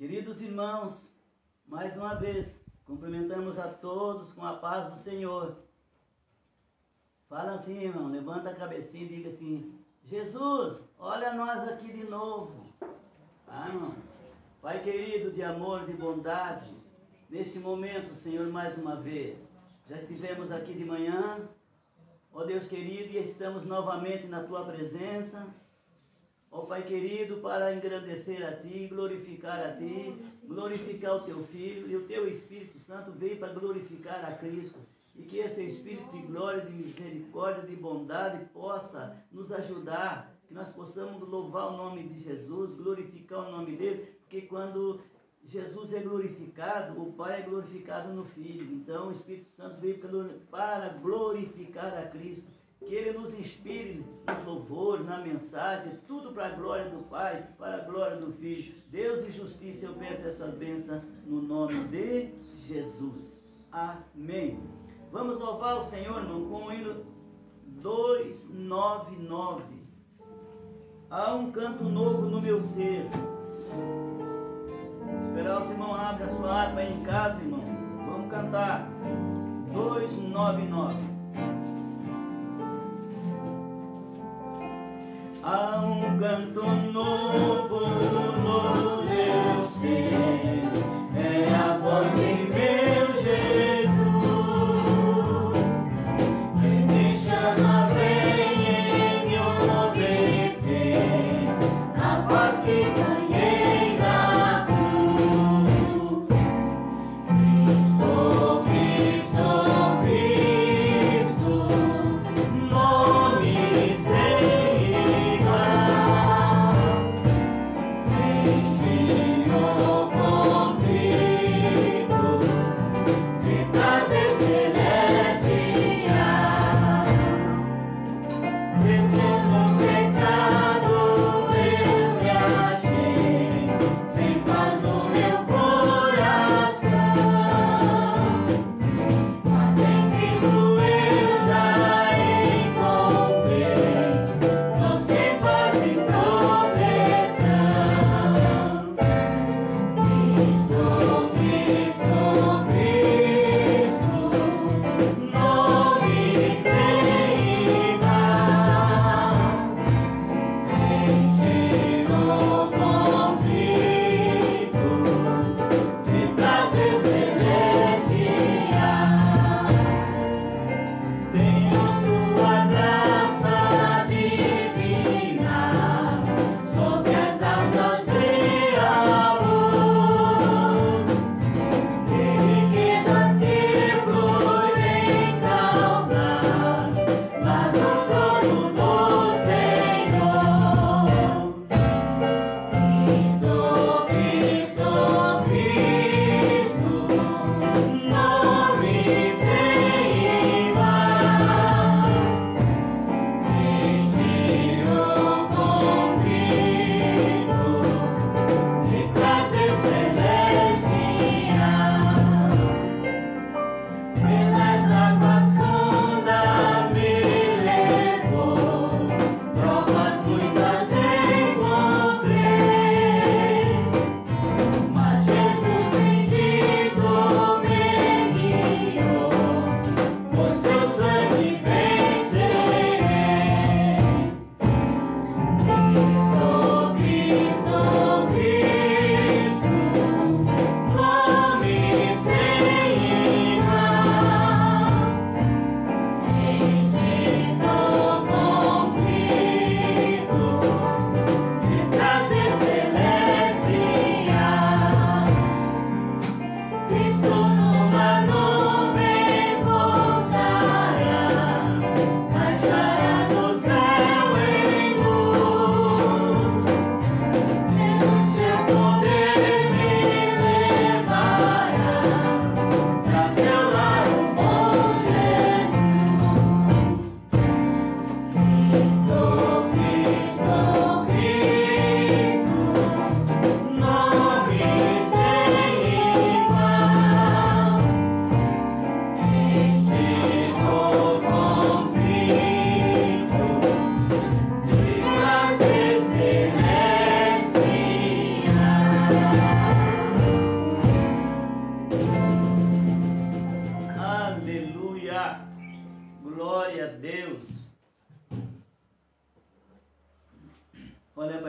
Queridos irmãos, mais uma vez, cumprimentamos a todos com a paz do Senhor. Fala assim, irmão, levanta a cabecinha e diga assim: Jesus, olha nós aqui de novo. Irmão. Pai querido, de amor, de bondade, neste momento, Senhor, mais uma vez, já estivemos aqui de manhã, ó Deus querido, e estamos novamente na Tua presença. Ó Pai querido, para engrandecer a Ti, glorificar a Ti, glorificar o Teu Filho, e o Teu Espírito Santo veio para glorificar a Cristo. E que esse Espírito de glória, de misericórdia, de bondade possa nos ajudar, que nós possamos louvar o nome de Jesus, glorificar o nome dEle, porque quando Jesus é glorificado, o Pai é glorificado no Filho. Então o Espírito Santo veio para glorificar a Cristo. Que Ele nos inspire nos louvores, na mensagem, tudo para a glória do Pai, para a glória do Filho. Deus e justiça, eu peço essa bênção no nome de Jesus. Amém. Vamos louvar o Senhor, irmão, com o hino 299. Há um canto novo no meu ser. Esperar o irmão abre a sua harpa aí em casa, irmão. Vamos cantar. 299. Há um canto novo no meu ser, é a voz de meu Jesus, que me chama, vem me obedecer, a paz que ganhei na cruz. Cristo, Cristo, Cristo, nome sem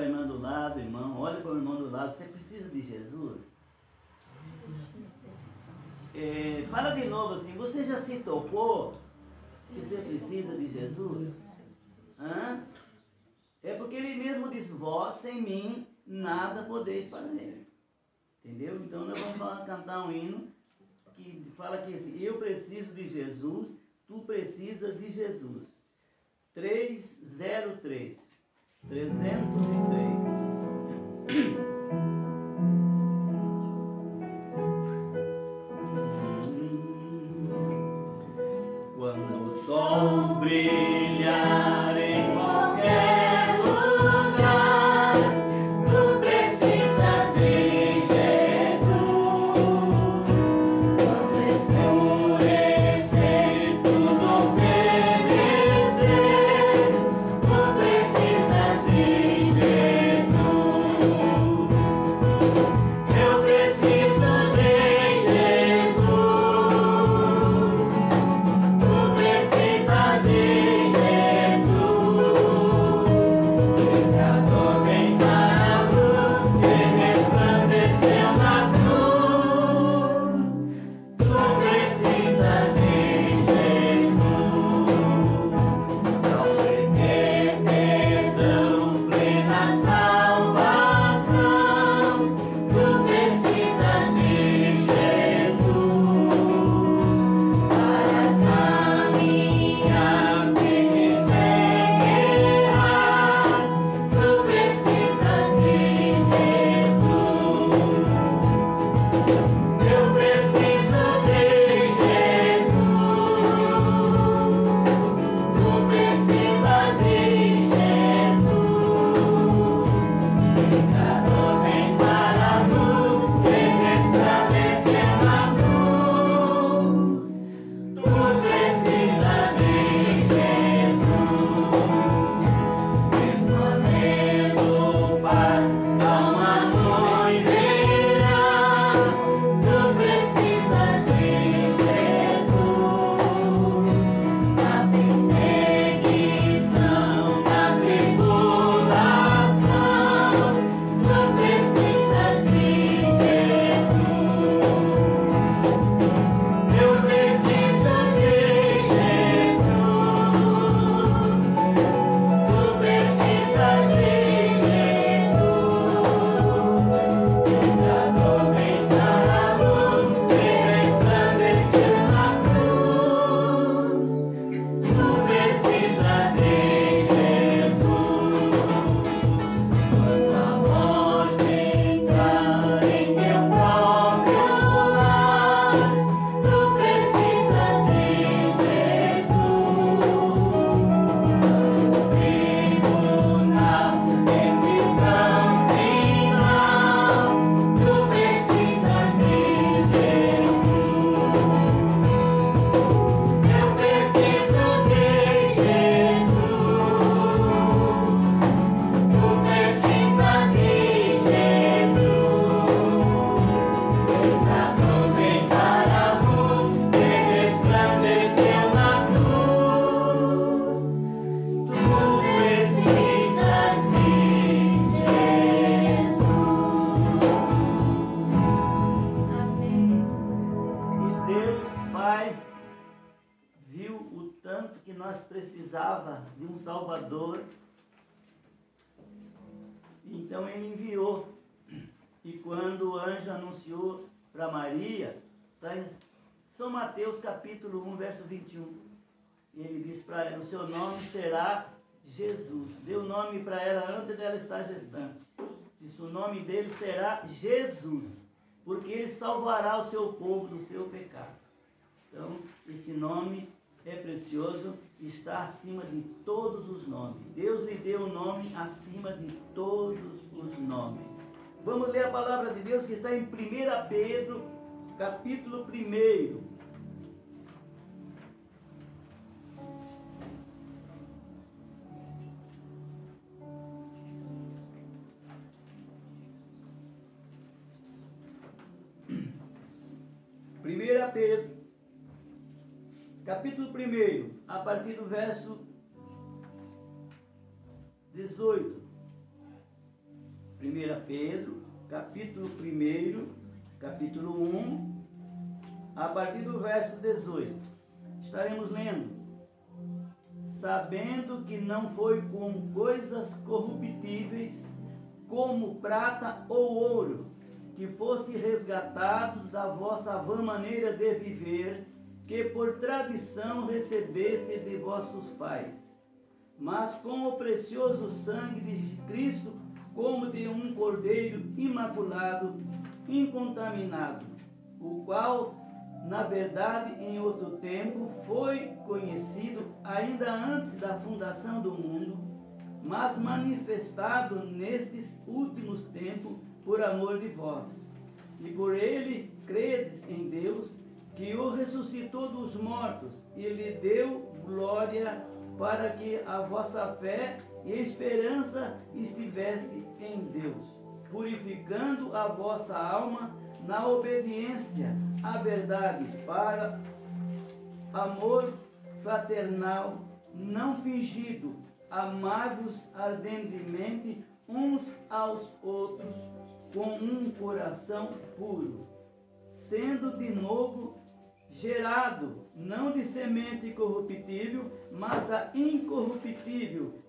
para a irmã do lado, irmão, olhe para o irmão do lado, você precisa de Jesus? Fala de novo assim, você já se tocou que você precisa de Jesus? Hã? É porque ele mesmo diz, vós sem mim nada podeis fazer. Entendeu? Então nós vamos cantar um hino que fala que assim, eu preciso de Jesus, tu precisas de Jesus. 303. Quando o sol brilhar em qualquer lugar, tu precisas de Jesus. Quando escurecer, tudo oferecer, tu precisas de Jesus. Eu preciso de Jesus. Tu precisas de precisava de um Salvador, então ele enviou. E quando o anjo anunciou para Maria, está em São Mateus capítulo 1, verso 21, ele disse para ela, o seu nome será Jesus. Deu nome para ela antes dela estar gestante. Disse, o nome dele será Jesus, porque ele salvará o seu povo do seu pecado. Então, esse nome é precioso e está acima de todos os nomes. Deus lhe deu um nome acima de todos os nomes. Vamos ler a palavra de Deus que está em 1 Pedro, capítulo 1. Pedro, capítulo 1, a partir do verso 18. 1 Pedro, capítulo 1, capítulo 1, a partir do verso 18. Estaremos lendo: sabendo que não foi com coisas corruptíveis, como prata ou ouro, que foste resgatados da vossa vã maneira de viver, que por tradição recebeste de vossos pais, mas com o precioso sangue de Cristo, como de um cordeiro imaculado, incontaminado, o qual, na verdade, em outro tempo, foi conhecido ainda antes da fundação do mundo, mas manifestado nestes últimos tempos por amor de vós. E por ele credes em Deus, que o ressuscitou dos mortos e lhe deu glória, para que a vossa fé e esperança estivesse em Deus, purificando a vossa alma na obediência à verdade, para amor fraternal não fingido, amai-vos ardentemente uns aos outros com um coração puro, sendo de novo gerado, não de semente corruptível, mas da incorruptível,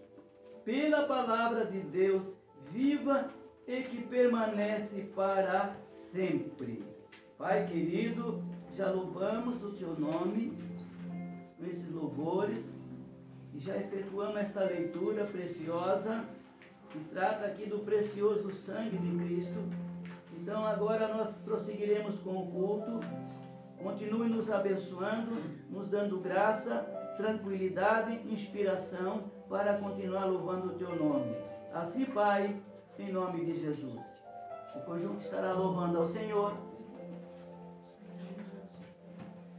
pela palavra de Deus viva e que permanece para sempre. Pai querido, já louvamos o teu nome com esses louvores e já efetuamos esta leitura preciosa que trata aqui do precioso sangue de Cristo. Então agora nós prosseguiremos com o culto. Continue nos abençoando, nos dando graça, tranquilidade, inspiração para continuar louvando o teu nome. Assim, Pai, em nome de Jesus. O conjunto estará louvando ao Senhor.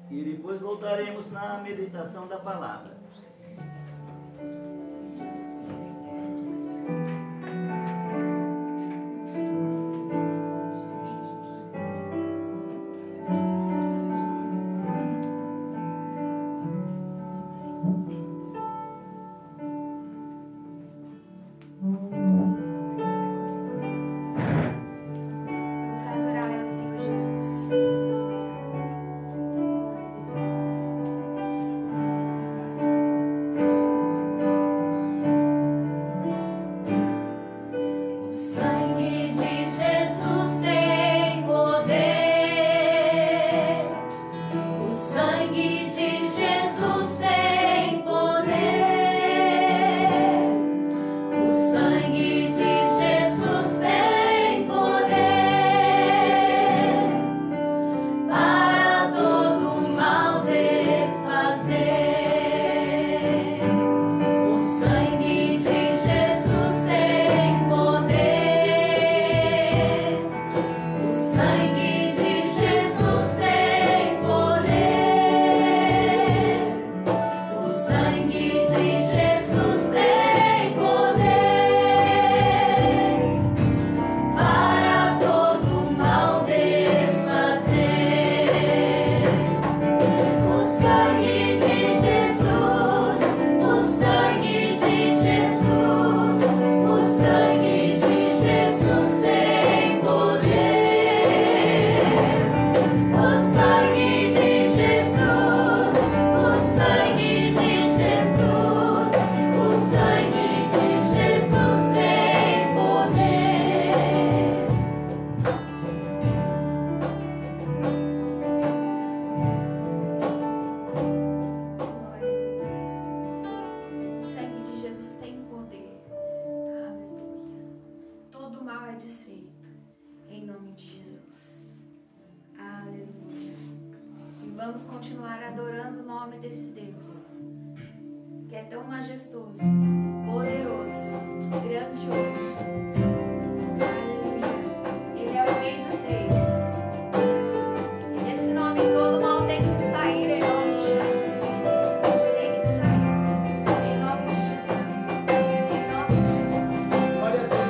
E depois voltaremos na meditação da palavra. vamos continuar adorando o nome desse Deus, que é tão majestoso, poderoso, grandioso. Aleluia. Ele é o Rei dos Reis. E nesse nome todo mal tem que sair em nome de Jesus. Tem que sair em nome de Jesus. Em nome de Jesus. Glória a Deus.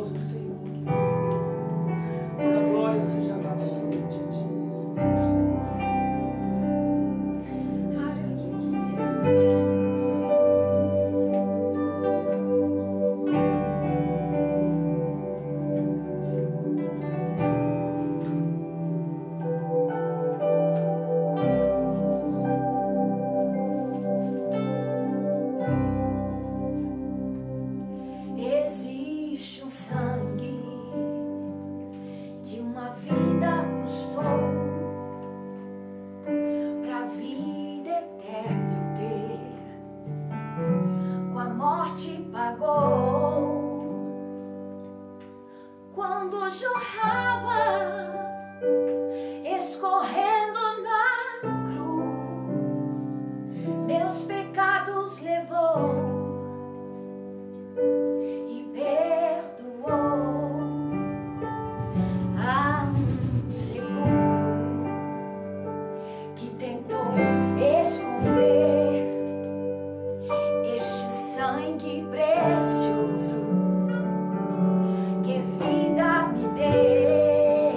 precioso, Senhor. A glória seja dada somente a Ti, Existe um sangue que uma vida custou pra vida eterna eu ter. Com a morte pagou quando jorrava, escorrendo na cruz, meus pecados levou e perdoou. Há um sepulcro que tentou esconder este sangue precioso que vida me deu.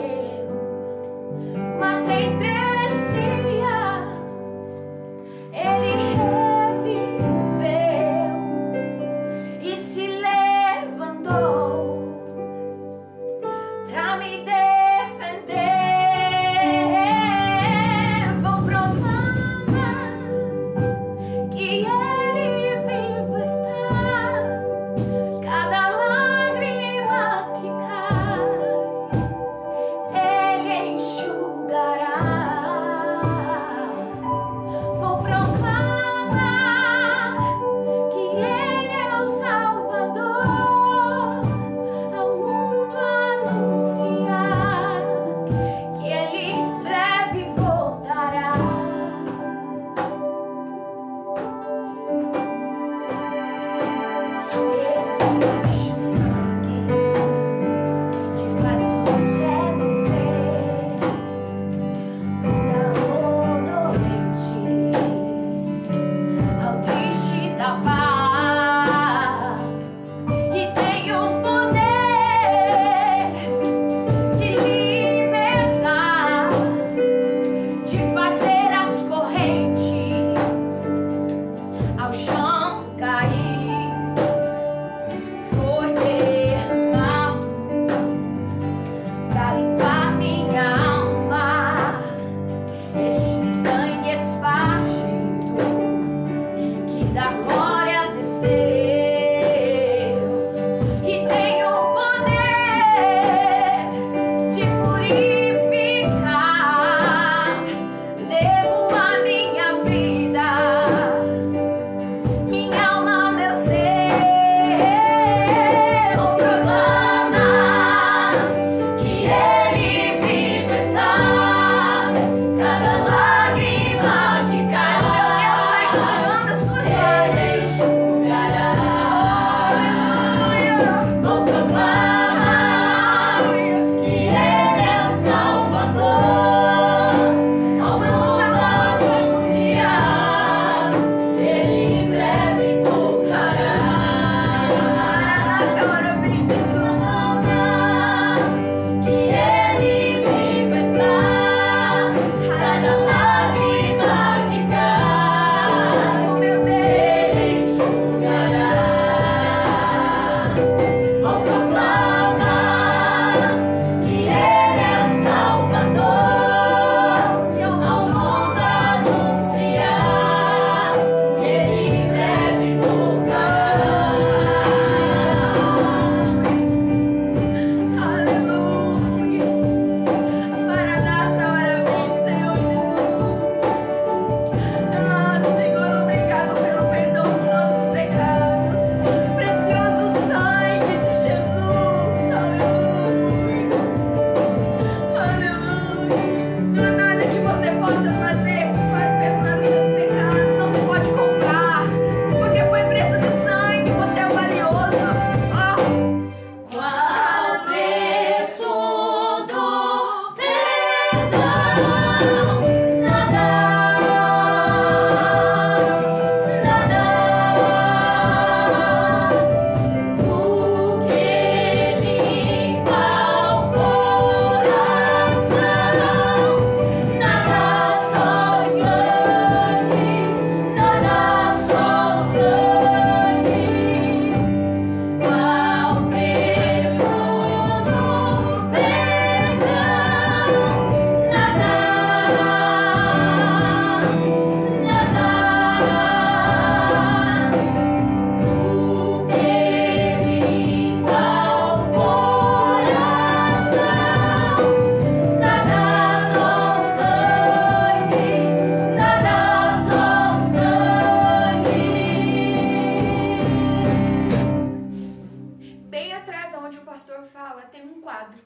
pastor fala, tem um quadro.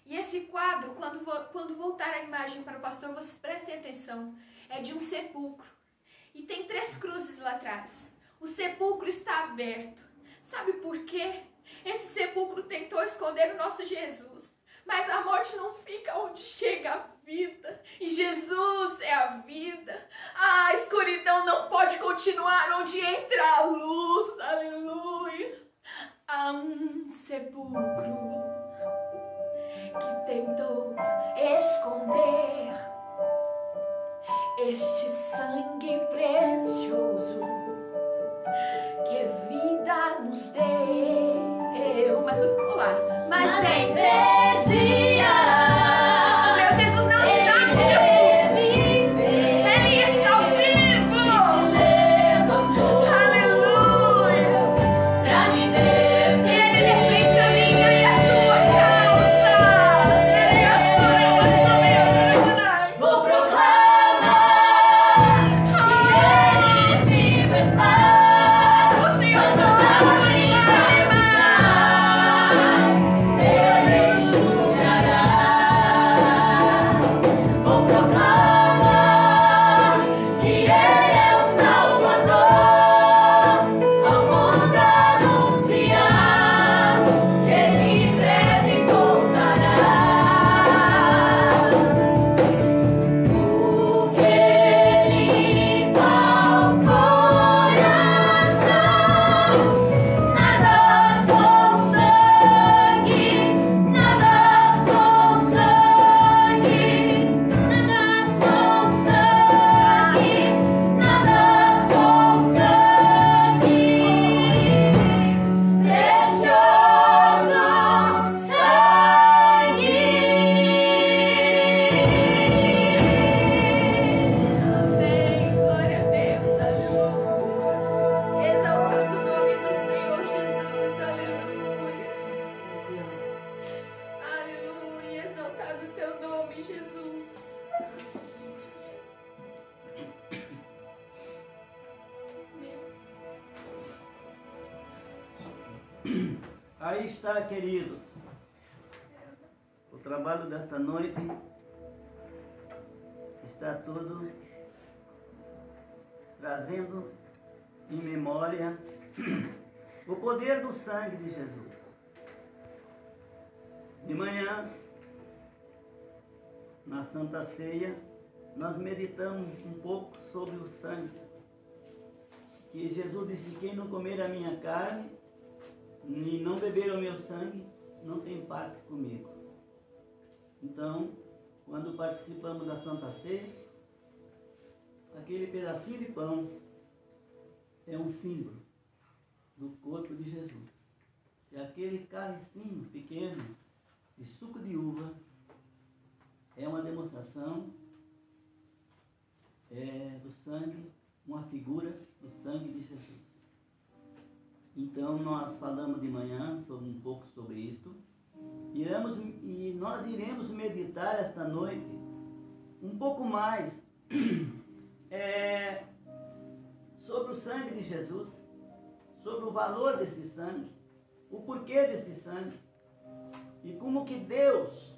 E esse quadro, quando voltar a imagem para o pastor, vocês prestem atenção, é de um sepulcro. E tem 3 cruzes lá atrás. O sepulcro está aberto. Sabe por quê? Esse sepulcro tentou esconder o nosso Jesus. Mas a morte não fica onde chega a vida. E Jesus é a vida. A escuridão não pode continuar onde entra a luz. Aleluia. Há um sepulcro que tentou esconder este sangue precioso que vida nos deu. Mas não ficou lá. Mas em 3 dias o meu Jesus não está no sepulcro. Ele está vivo. Aleluia. Pra me defender. E ele defende a minha e a tua causa. Ele é a sua. Vou proclamar que ele vivo está. O Senhor não Aí está, queridos, o trabalho desta noite está tudo trazendo em memória o poder do sangue de Jesus. De manhã, na Santa Ceia, nós meditamos um pouco sobre o sangue, que Jesus disse: quem não comer a minha carne e não beber o meu sangue, não tem parte comigo. Então, quando participamos da Santa Ceia, aquele pedacinho de pão é um símbolo do corpo de Jesus. E aquele cálicezinho pequeno de suco de uva é uma demonstração do sangue, uma figura do sangue de Jesus. Então nós falamos de manhã um pouco sobre isto, e nós iremos meditar esta noite um pouco mais sobre o sangue de Jesus, sobre o valor desse sangue, o porquê desse sangue, e como que Deus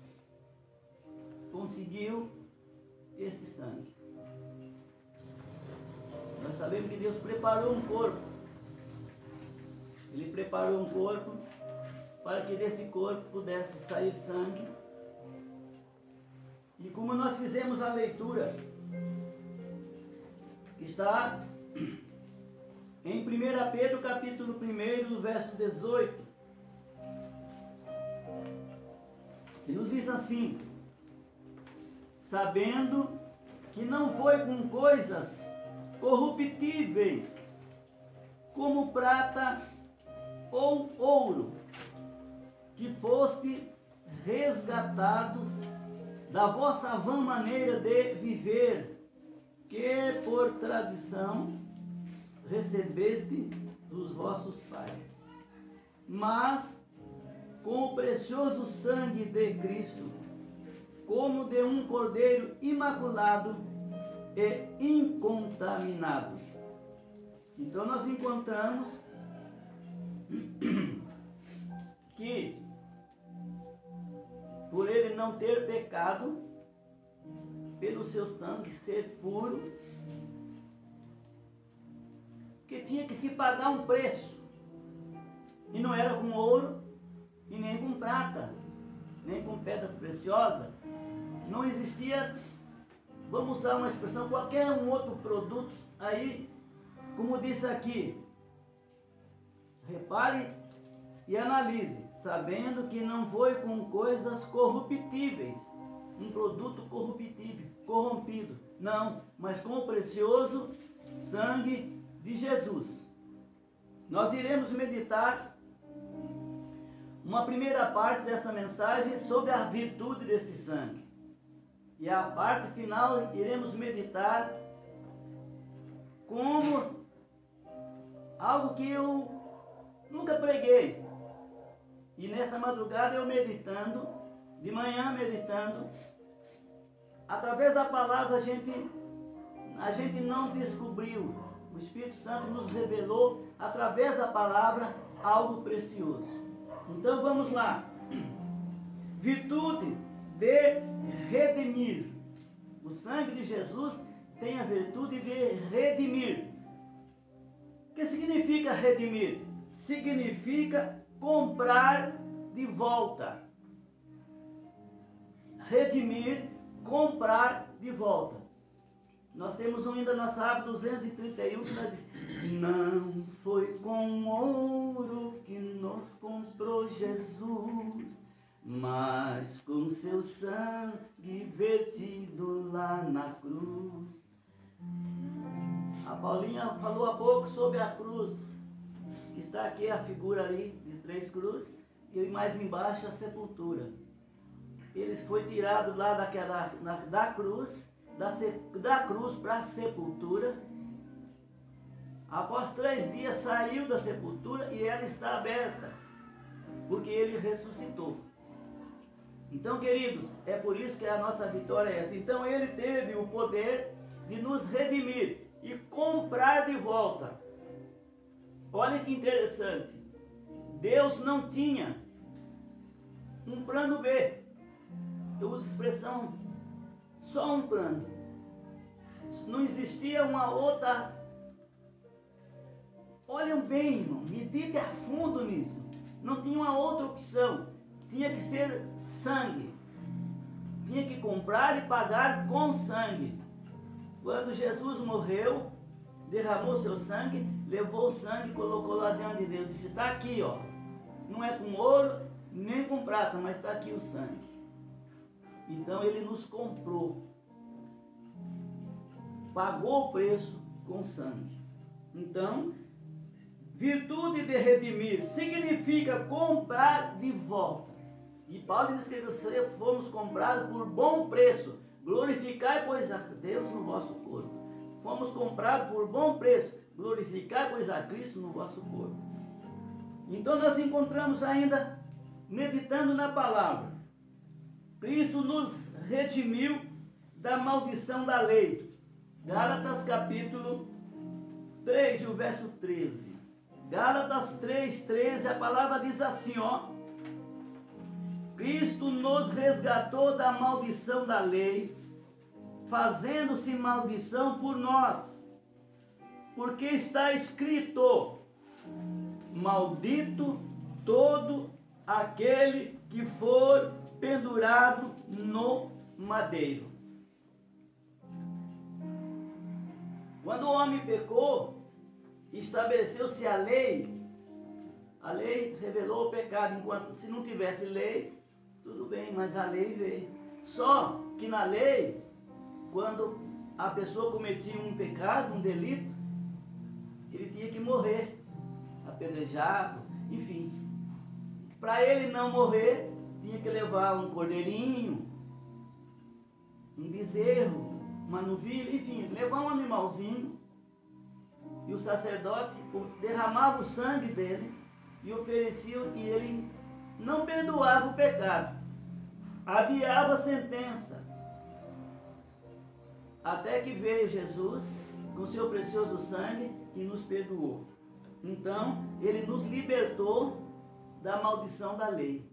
conseguiu esse sangue. Nós sabemos que Deus preparou um corpo. Ele preparou um corpo para que desse corpo pudesse sair sangue. E como nós fizemos a leitura, que está em 1 Pedro capítulo 1, verso 18, que nos diz assim: sabendo que não foi com coisas corruptíveis, como prata ou ouro, que foste resgatados da vossa vã maneira de viver, que por tradição recebeste dos vossos pais, mas com o precioso sangue de Cristo, como de um cordeiro imaculado e incontaminado. Então nós encontramos que não ter pecado, pelo seu sangue ser puro, que tinha que se pagar um preço, e não era com ouro, e nem com prata, nem com pedras preciosas. Não existia, vamos usar uma expressão, qualquer um outro produto aí, como disse aqui. Repare e analise, sabendo que não foi com coisas corruptíveis, um produto corrompido, não, mas com o precioso sangue de Jesus. Nós iremos meditar uma primeira parte dessa mensagem sobre a virtude desse sangue. E a parte final iremos meditar como algo que eu nunca preguei. E nessa madrugada eu meditando, de manhã meditando, através da palavra a gente não descobriu. O Espírito Santo nos revelou através da palavra algo precioso. Então vamos lá. Virtude de redimir. O sangue de Jesus tem a virtude de redimir. O que significa redimir? Significa comprar de volta. Redimir, comprar de volta. Nós temos um hino da nossa harpa 231 que nós diz: não foi com ouro que nos comprou Jesus, mas com seu sangue vertido lá na cruz. A Paulinha falou há pouco sobre a cruz. Está aqui a figura ali de 3 cruzes e mais embaixo a sepultura. Ele foi tirado lá da cruz, da cruz para a sepultura. Após 3 dias saiu da sepultura e ela está aberta, porque ele ressuscitou. Então, queridos, é por isso que a nossa vitória é essa. Então ele teve o poder de nos redimir e comprar de volta. Olha que interessante. Deus não tinha um plano B. Eu uso a expressão só um plano. Não existia uma outra. Olhem bem, irmão, medite a fundo nisso. Não tinha uma outra opção. Tinha que ser sangue. Tinha que comprar e pagar com sangue. Quando Jesus morreu, derramou seu sangue, levou o sangue e colocou lá diante de Deus. Disse: está aqui, ó. Não é com ouro, nem com prata, mas está aqui o sangue. Então ele nos comprou. Pagou o preço com sangue. Então, virtude de redimir significa comprar de volta. E Paulo escreveu: fomos comprados por bom preço. Glorificai, pois, a Deus no vosso corpo. Fomos comprados por bom preço. Glorificai, pois, a Cristo no vosso corpo. Então nós encontramos ainda, meditando na palavra, Cristo nos redimiu da maldição da lei. Gálatas capítulo 3, o verso 13. Gálatas 3, 13, a palavra diz assim, ó: Cristo nos resgatou da maldição da lei, fazendo-se maldição por nós, porque está escrito: maldito todo aquele que for pendurado no madeiro. Quando o homem pecou, estabeleceu-se a lei revelou o pecado. Enquanto se não tivesse lei, tudo bem, mas a lei veio. Só que na lei, quando a pessoa cometia um pecado, um delito, ele tinha que morrer, apedrejado, enfim. Para ele não morrer, tinha que levar um cordeirinho, um bezerro, uma novilha, enfim, levar um animalzinho. E o sacerdote derramava o sangue dele e oferecia, e ele não perdoava o pecado, adiava a sentença, até que veio Jesus com seu precioso sangue e nos perdoou. Então ele nos libertou da maldição da lei.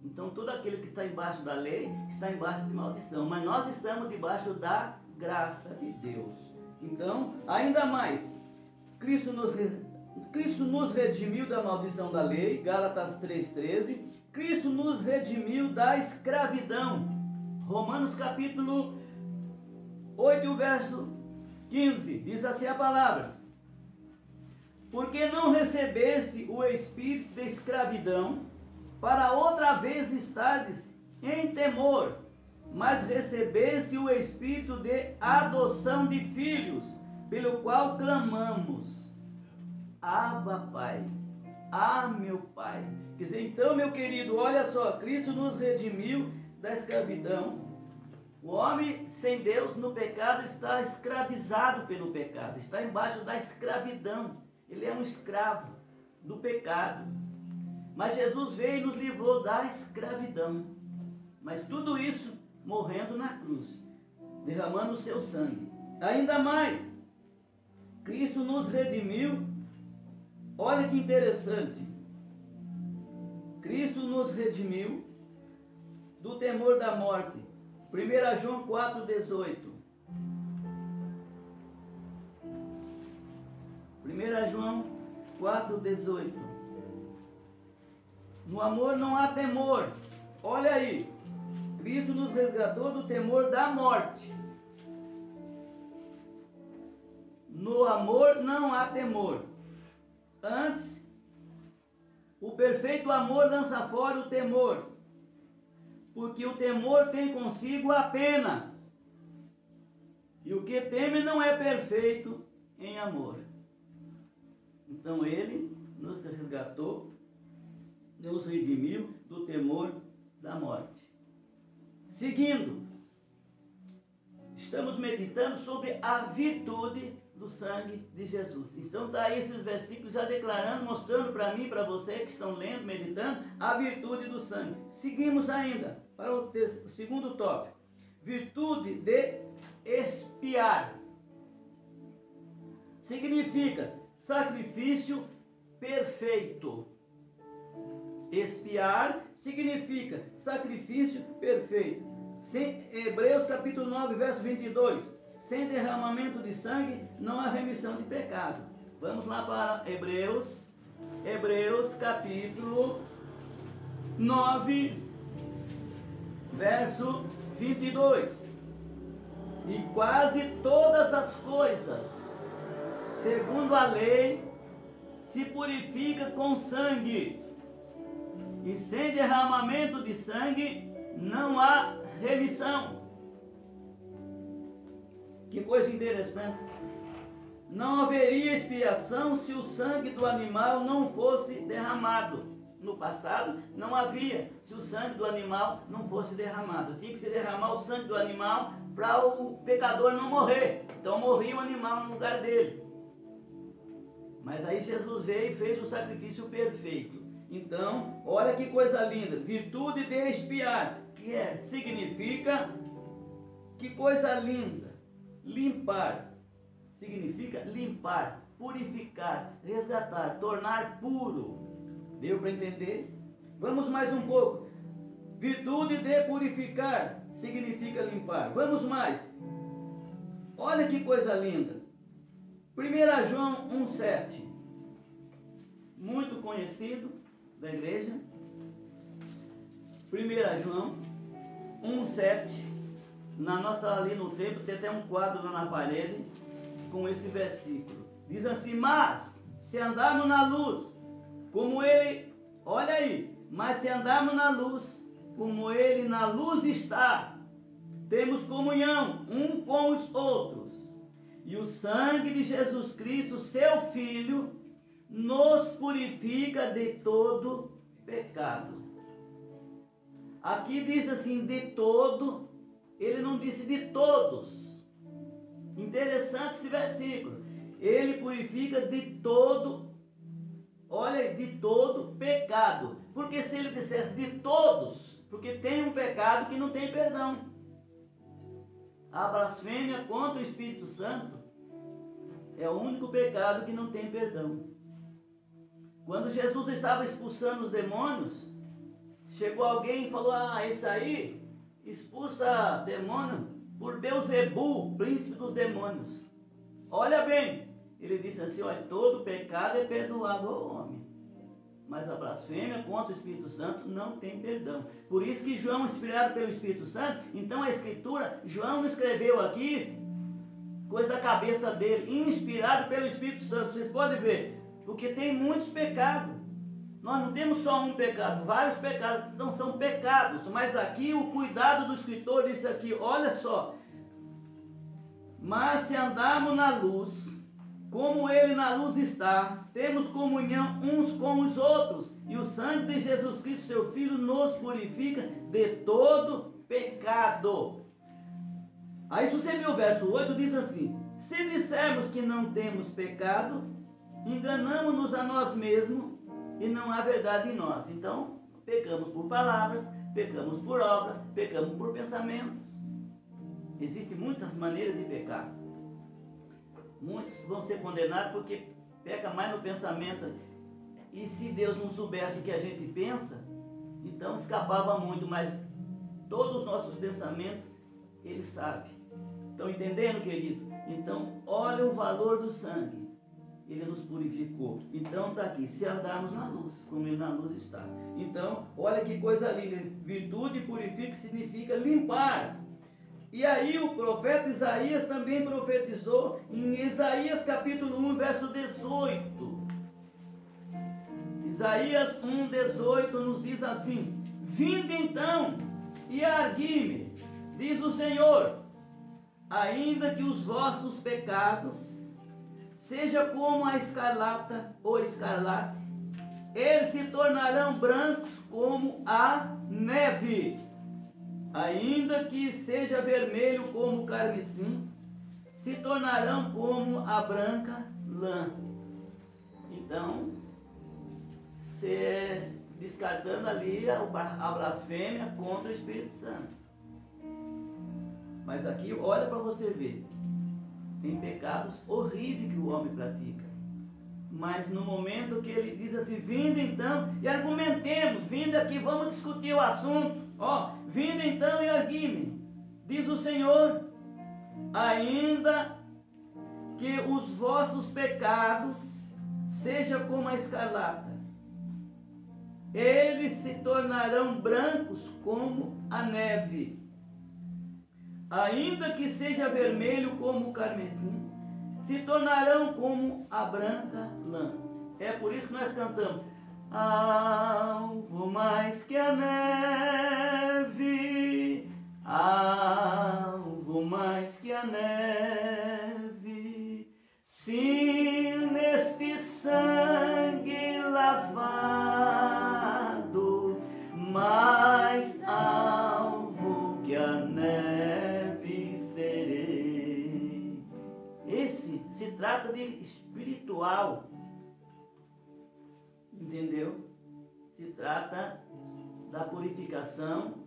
Então todo aquele que está embaixo da lei está embaixo de maldição. Mas nós estamos debaixo da graça de Deus. Então, ainda mais, Cristo nos redimiu da maldição da lei, Gálatas 3,13. Cristo nos redimiu da escravidão, Romanos capítulo 8, verso 15, diz assim a palavra: porque não recebeste o espírito de escravidão, para outra vez estardes em temor, mas recebeste o espírito de adoção de filhos, pelo qual clamamos, Abba, Pai. Ah, meu Pai. Quer dizer, então, meu querido, olha só, Cristo nos redimiu da escravidão. O homem sem Deus no pecado está escravizado pelo pecado, está embaixo da escravidão. Ele é um escravo do pecado. Mas Jesus veio e nos livrou da escravidão. Mas tudo isso morrendo na cruz, derramando o seu sangue. Ainda mais, Cristo nos redimiu. Olha que interessante. Cristo nos redimiu do temor da morte. 1 João 4,18. 1 João 4,18. No amor não há temor. Olha aí. Cristo nos resgatou do temor da morte. No amor não há temor. Antes, o perfeito amor lança fora o temor, porque o temor tem consigo a pena, e o que teme não é perfeito em amor. Então ele nos resgatou, nos redimiu do temor da morte. Seguindo, estamos meditando sobre a virtude do sangue de Jesus. Então está aí esses versículos já declarando, mostrando para mim, para você que estão lendo, meditando, a virtude do sangue. Seguimos ainda para o segundo tópico. Virtude de expiar. Significa sacrifício perfeito. Expiar significa sacrifício perfeito. Hebreus capítulo 9, verso 22. Sem derramamento de sangue não há remissão de pecado. Vamos lá para Hebreus capítulo 9, verso 22. E quase todas as coisas, segundo a lei, se purifica com sangue, e sem derramamento de sangue não há remissão. Que coisa interessante. Não haveria expiação se o sangue do animal não fosse derramado. No passado, não havia se o sangue do animal não fosse derramado. Tinha que se derramar o sangue do animal para o pecador não morrer. Então morria o animal no lugar dele. Mas aí Jesus veio e fez o sacrifício perfeito. Então, olha que coisa linda. Virtude de expiar, significa, que coisa linda. Limpar, significa limpar, purificar, resgatar, tornar puro. Deu para entender? Vamos mais um pouco. Virtude de purificar, significa limpar. Vamos mais. Olha que coisa linda. 1 João 1,7. Muito conhecido da igreja. 1 João 1,7. Na nossa, ali no templo, tem até um quadro lá na parede com esse versículo. Diz assim: mas se andarmos na luz, como ele, olha aí, mas se andarmos na luz, como ele na luz está, temos comunhão um com os outros. E o sangue de Jesus Cristo, seu Filho, nos purifica de todo pecado. Aqui diz assim, de todo. Ele não disse de todos. Interessante esse versículo. Ele purifica de todo, olha, de todo pecado. Porque se ele dissesse de todos, porque tem um pecado que não tem perdão. A blasfêmia contra o Espírito Santo é o único pecado que não tem perdão. Quando Jesus estava expulsando os demônios, chegou alguém e falou, esse aí expulsa demônio por Beelzebul, príncipe dos demônios. Olha bem, ele disse assim, olha, todo pecado é perdoado ao homem, mas a blasfêmia contra o Espírito Santo não tem perdão. Por isso que João, inspirado pelo Espírito Santo, então a Escritura, João não escreveu aqui coisa da cabeça dele, inspirado pelo Espírito Santo. Vocês podem ver, porque tem muitos pecados. Nós não temos só um pecado, vários pecados, então são pecados. Mas aqui o cuidado do escritor disse aqui, olha só. Mas se andarmos na luz, como ele na luz está, temos comunhão uns com os outros, e o sangue de Jesus Cristo, seu Filho, nos purifica de todo pecado. Aí se você ver o verso 8, diz assim, se dissermos que não temos pecado, enganamos-nos a nós mesmos, e não há verdade em nós. Então, pecamos por palavras, pecamos por obra, pecamos por pensamentos. Existem muitas maneiras de pecar. Muitos vão ser condenados porque peca mais no pensamento. E se Deus não soubesse o que a gente pensa, então escapava muito. Mas todos os nossos pensamentos, Ele sabe. Estão entendendo, querido? Então, olha o valor do sangue. Ele nos purificou. Então está aqui, se andarmos na luz, como Ele na luz está. Então, olha que coisa linda. Virtude purifica significa limpar. E aí o profeta Isaías também profetizou em Isaías capítulo 1, verso 18. Isaías 1, 18 nos diz assim, vinde então e argui-me, diz o Senhor, ainda que os vossos pecados seja como a escarlata ou escarlate, eles se tornarão brancos como a neve. Ainda que seja vermelho como o carmesim, se tornarão como a branca lã. Então, descartando ali a blasfêmia contra o Espírito Santo. Mas aqui, olha para você ver. Tem pecados horríveis que o homem pratica. Mas no momento que ele diz assim, vinde então e argumentemos, vinde aqui, vamos discutir o assunto. Vinde então e arguime, diz o Senhor, ainda que os vossos pecados sejam como a escarlata, eles se tornarão brancos como a neve. Ainda que seja vermelho como o carmesim, se tornarão como a branca lã. É por isso que nós cantamos, alvo mais que a neve, alvo mais que a neve, sim, neste sangue lavado, mais alvo que a neve serei. Esse se trata de espiritual. Entendeu? Se trata da purificação,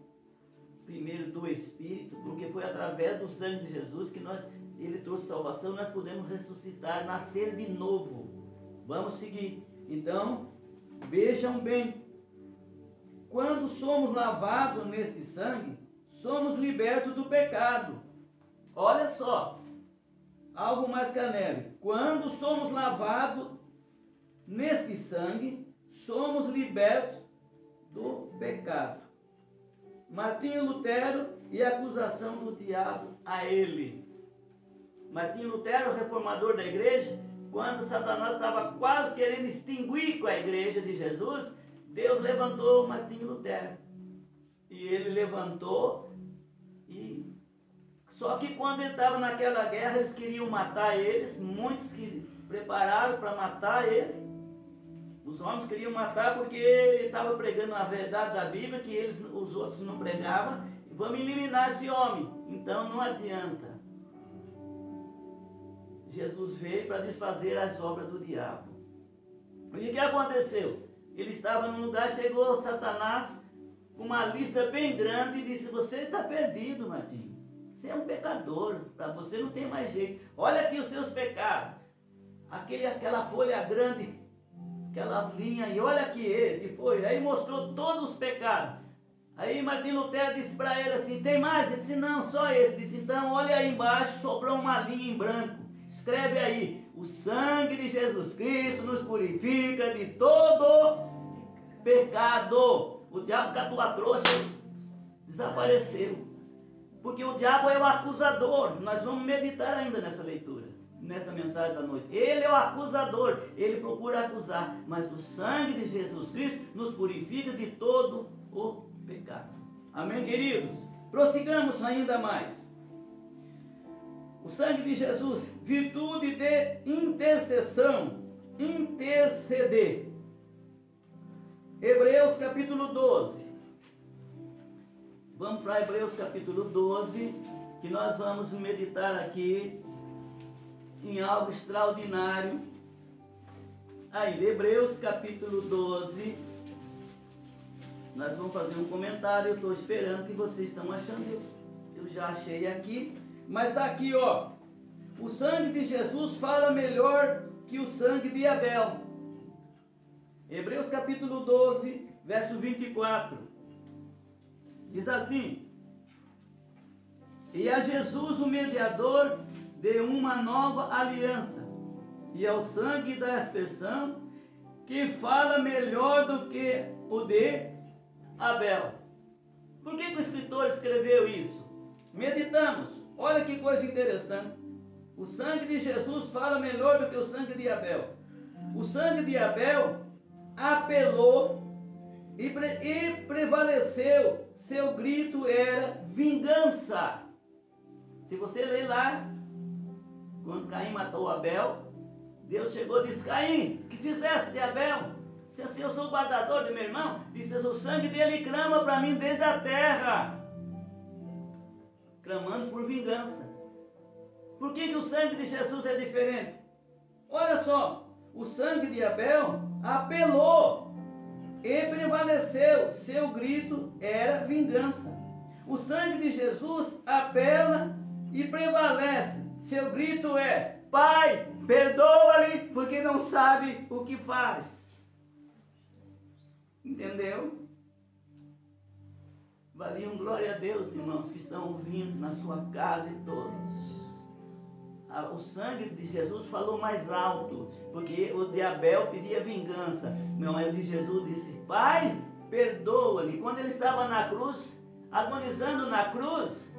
primeiro do Espírito, porque foi através do sangue de Jesus que Ele trouxe salvação, nós podemos ressuscitar, nascer de novo. Vamos seguir. Então, vejam bem, quando somos lavados neste sangue, somos libertos do pecado. Olha só, algo mais que a neve. Quando somos lavados neste sangue, somos libertos do pecado. Martinho Lutero e a acusação do diabo a ele. Martinho Lutero, reformador da igreja, quando Satanás estava quase querendo extinguir com a igreja de Jesus, Deus levantou Martinho Lutero. E ele levantou, só que quando ele estava naquela guerra, eles queriam matar eles, muitos que prepararam para matar ele. Os homens queriam matar porque ele estava pregando a verdade da Bíblia, que os outros não pregavam. Vamos eliminar esse homem. Então não adianta. Jesus veio para desfazer as obras do diabo. E o que aconteceu? Ele estava num lugar, chegou Satanás com uma lista bem grande e disse, você está perdido, Martinho. Você é um pecador, para você não tem mais jeito. Olha aqui os seus pecados. Aquela folha grande, aquelas linhas, e olha que esse foi. Aí mostrou todos os pecados. Aí Martim Lutero disse para ele assim, tem mais? Ele disse, não, só esse. Disse, então olha aí embaixo, sobrou uma linha em branco. Escreve aí, o sangue de Jesus Cristo nos purifica de todo pecado. O diabo catou a trouxa, desapareceu. Porque o diabo é o acusador. Nós vamos meditar ainda nessa leitura, nessa mensagem da noite. Ele é o acusador, ele procura acusar. Mas o sangue de Jesus Cristo nos purifica de todo o pecado. Amém, queridos? Prossigamos ainda mais. O sangue de Jesus, virtude de intercessão, interceder. Hebreus capítulo 12. Vamos para Hebreus capítulo 12, que nós vamos meditar aqui em algo extraordinário. Aí, Hebreus capítulo 12, nós vamos fazer um comentário. Eu estou esperando que vocês estão achando. Eu já achei aqui, mas está aqui, ó. O sangue de Jesus fala melhor que o sangue de Abel. Hebreus capítulo 12, verso 24. Diz assim: e a Jesus o mediador de uma nova aliança, e ao sangue da aspersão, que fala melhor do que o de Abel. Por que o escritor escreveu isso? Meditamos. Olha que coisa interessante. O sangue de Jesus fala melhor do que o sangue de Abel. O sangue de Abel apelou e prevaleceu. Seu grito era vingança. Se você ler lá, quando Caim matou Abel, Deus chegou e disse: Caim, o que fizeste de Abel? Se assim eu sou o guardador de meu irmão, disse: o sangue dele clama para mim desde a terra, clamando por vingança. Por que o sangue de Jesus é diferente? Olha só, o sangue de Abel apelou e prevaleceu, seu grito era vingança. O sangue de Jesus apela e prevalece, seu grito é: Pai, perdoa-lhe, porque não sabe o que faz. Entendeu? Valiam glória a Deus, irmãos, que estão ouvindo na sua casa e todos. O sangue de Jesus falou mais alto, porque o de Abel pedia vingança. O de Jesus disse: Pai, perdoa-lhe. Quando ele estava na cruz, agonizando na cruz,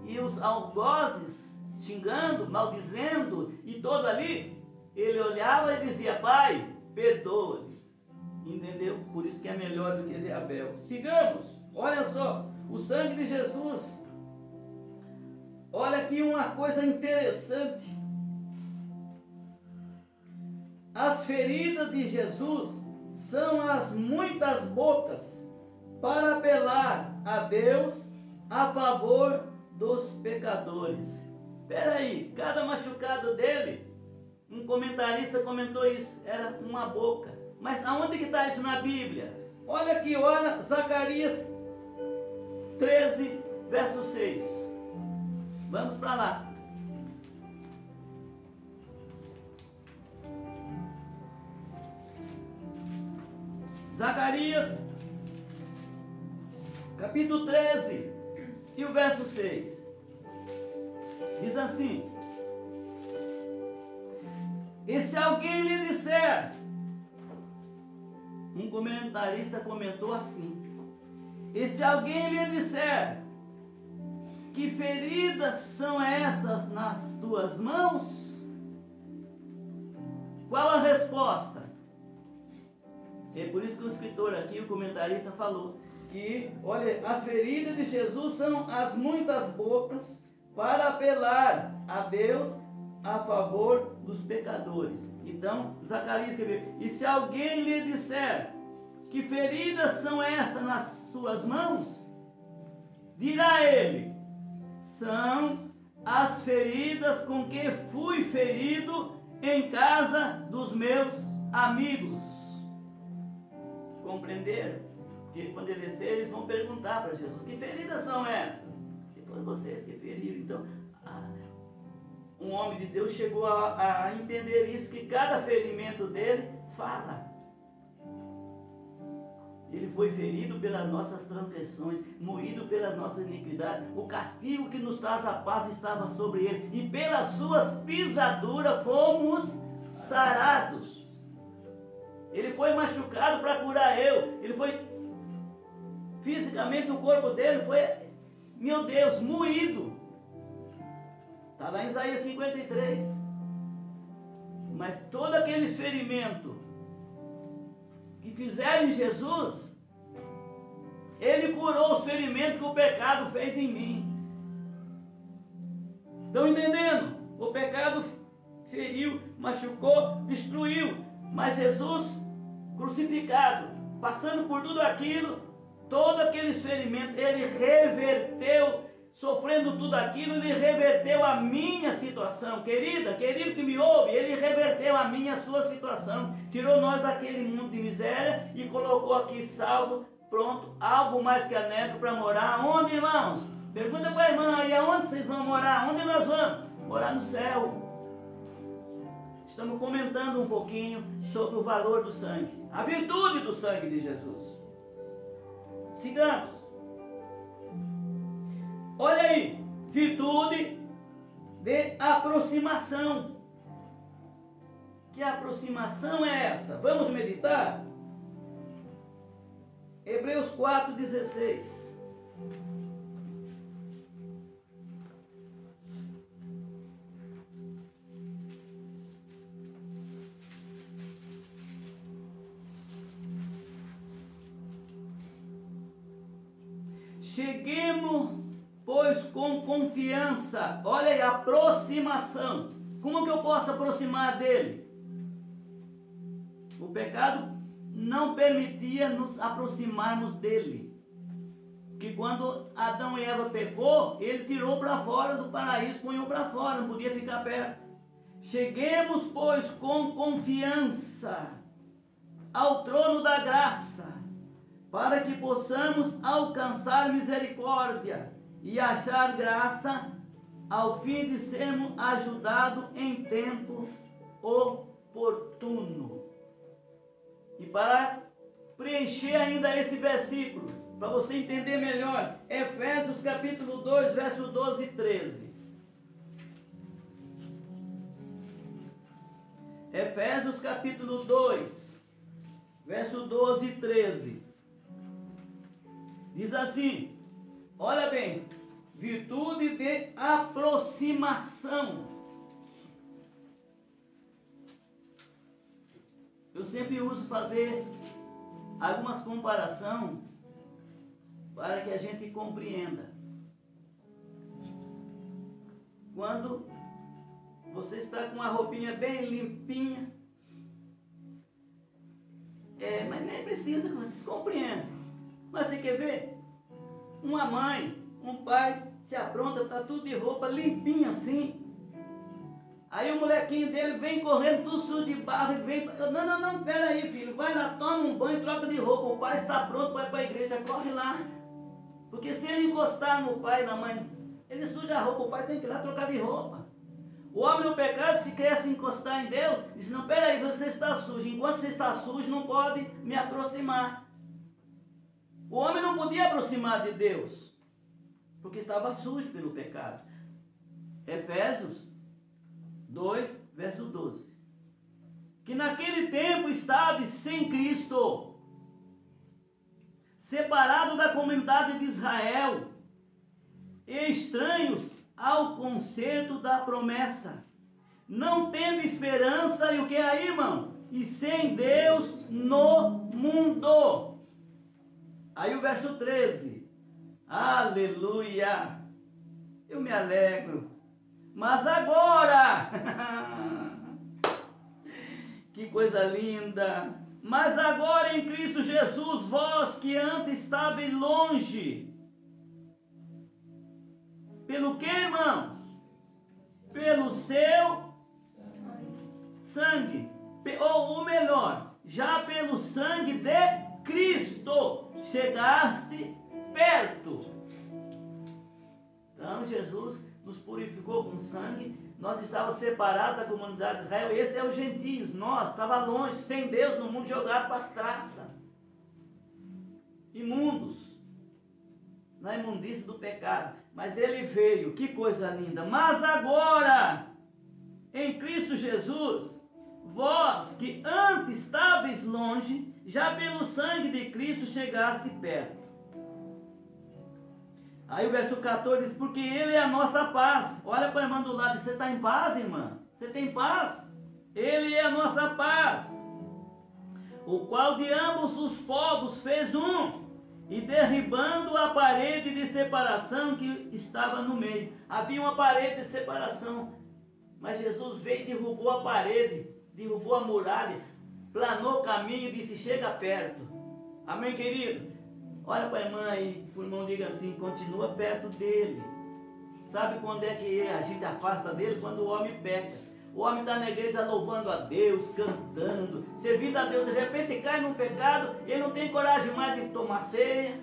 e os algozes xingando, maldizendo, e todo ali, ele olhava e dizia: Pai, perdoa-lhes. Entendeu? Por isso que é melhor do que o de Abel. Sigamos. Olha só, o sangue de Jesus. Olha aqui uma coisa interessante. As feridas de Jesus são as muitas bocas para apelar a Deus a favor dos pecadores. Espera aí, cada machucado dele, um comentarista comentou isso, era uma boca. Mas aonde que está isso na Bíblia? Olha aqui, olha Zacarias 13, verso 6. Vamos para lá. Zacarias, capítulo 13, e o verso 6. Diz assim: e se alguém lhe disser, um comentarista comentou assim, e se alguém lhe disser, que feridas são essas nas tuas mãos? Qual a resposta? É por isso que o escritor aqui, o comentarista, falou que, olha, as feridas de Jesus são as muitas bocas para apelar a Deus a favor dos pecadores. Então, Zacarias escreveu: e se alguém lhe disser, que feridas são essas nas suas mãos? Dirá ele: são as feridas com que fui ferido em casa dos meus amigos. Compreenderam? Porque quando ele descer, eles vão perguntar para Jesus: que feridas são essas? E foram vocês que feriram. Então, um homem de Deus chegou a entender isso, que cada ferimento dele fala. Ele foi ferido pelas nossas transgressões, moído pelas nossas iniquidades. O castigo que nos traz a paz estava sobre ele, e pelas suas pisaduras fomos sarados. Ele foi machucado para curar eu. Ele foi, fisicamente, o corpo dele foi, meu Deus, moído. Está lá em Isaías 53. Mas todo aquele ferimento que fizeram em Jesus, Ele curou os ferimentos que o pecado fez em mim. Estão entendendo? O pecado feriu, machucou, destruiu. Mas Jesus, crucificado, passando por tudo aquilo, todo aquele ferimento, Ele reverteu. Sofrendo tudo aquilo, Ele reverteu a minha situação. Querida, querido que me ouve, Ele reverteu a minha, a sua situação. Tirou nós daquele mundo de miséria e colocou aqui salvo, pronto, algo mais que a neve para morar. Onde, irmãos? Pergunta para a irmã aí, aonde vocês vão morar? Onde nós vamos? Morar no céu. Estamos comentando um pouquinho sobre o valor do sangue, a virtude do sangue de Jesus. Sigamos. Olha aí, virtude de aproximação. Que aproximação é essa? Vamos meditar? Hebreus 4,16. Cheguemos, pois, com confiança. Olha aí, aproximação. Como que eu posso aproximar dele? O pecado não permitia nos aproximarmos dele. Que quando Adão e Eva pecou, ele tirou para fora do paraíso, punhou para fora, não podia ficar perto. Cheguemos, pois, com confiança ao trono da graça, para que possamos alcançar misericórdia e achar graça, ao fim de sermos ajudados em tempo oportuno. E para preencher ainda esse versículo, para você entender melhor, Efésios capítulo 2, verso 12 e 13. Efésios capítulo 2, verso 12 e 13. Diz assim, olha bem, virtude de aproximação. Eu sempre uso fazer algumas comparações para que a gente compreenda. Quando você está com uma roupinha bem limpinha, mas nem precisa que vocês compreendam. Mas você quer ver? Uma mãe, um pai se apronta, está tudo de roupa limpinha assim. Aí o molequinho dele vem correndo tudo sujo de barro e vem. Não, pera aí, filho, vai lá, toma um banho, troca de roupa. O pai está pronto, vai para a igreja, corre lá. Porque se ele encostar no pai e na mãe, ele suja a roupa, o pai tem que ir lá trocar de roupa. O homem no pecado, se quer se encostar em Deus, diz, não, pera aí, você está sujo. Enquanto você está sujo, não pode me aproximar. O homem não podia aproximar de Deus, porque estava sujo pelo pecado. Efésios 2, verso 12. Que naquele tempo estava sem Cristo, separado da comunidade de Israel, e estranhos ao conceito da promessa, não tendo esperança, e o que é aí, irmão? E sem Deus no mundo. Aí o verso 13, aleluia, eu me alegro, mas agora, que coisa linda, mas agora em Cristo Jesus, vós que antes estáveis longe, pelo que, irmãos? Pelo seu sangue, ou melhor, já pelo sangue de Cristo, chegaste perto. Então Jesus nos purificou com sangue. Nós estávamos separados da comunidade de Israel. Esse é os gentios. Nós estávamos longe, sem Deus, no mundo, jogado para as traças. imundos, na imundície do pecado. Mas ele veio, que coisa linda. Mas agora, em Cristo Jesus, vós que antes estáveis longe, já pelo sangue de Cristo chegaste perto. Aí o verso 14 diz, porque ele é a nossa paz. Olha para a irmã do lado, você está em paz, irmã? Você tem paz? Ele é a nossa paz, o qual de ambos os povos fez um, e derribando a parede de separação que estava no meio. Havia uma parede de separação, mas Jesus veio e derrubou a parede, derrubou a muralha, planou o caminho e disse, chega perto. Amém, querido? Olha para a irmã aí, o irmão diga assim, continua perto dele. Sabe quando é que a gente afasta dele? Quando o homem peca. O homem está na igreja louvando a Deus, cantando, servindo a Deus, de repente cai num pecado, ele não tem coragem mais de tomar ceia.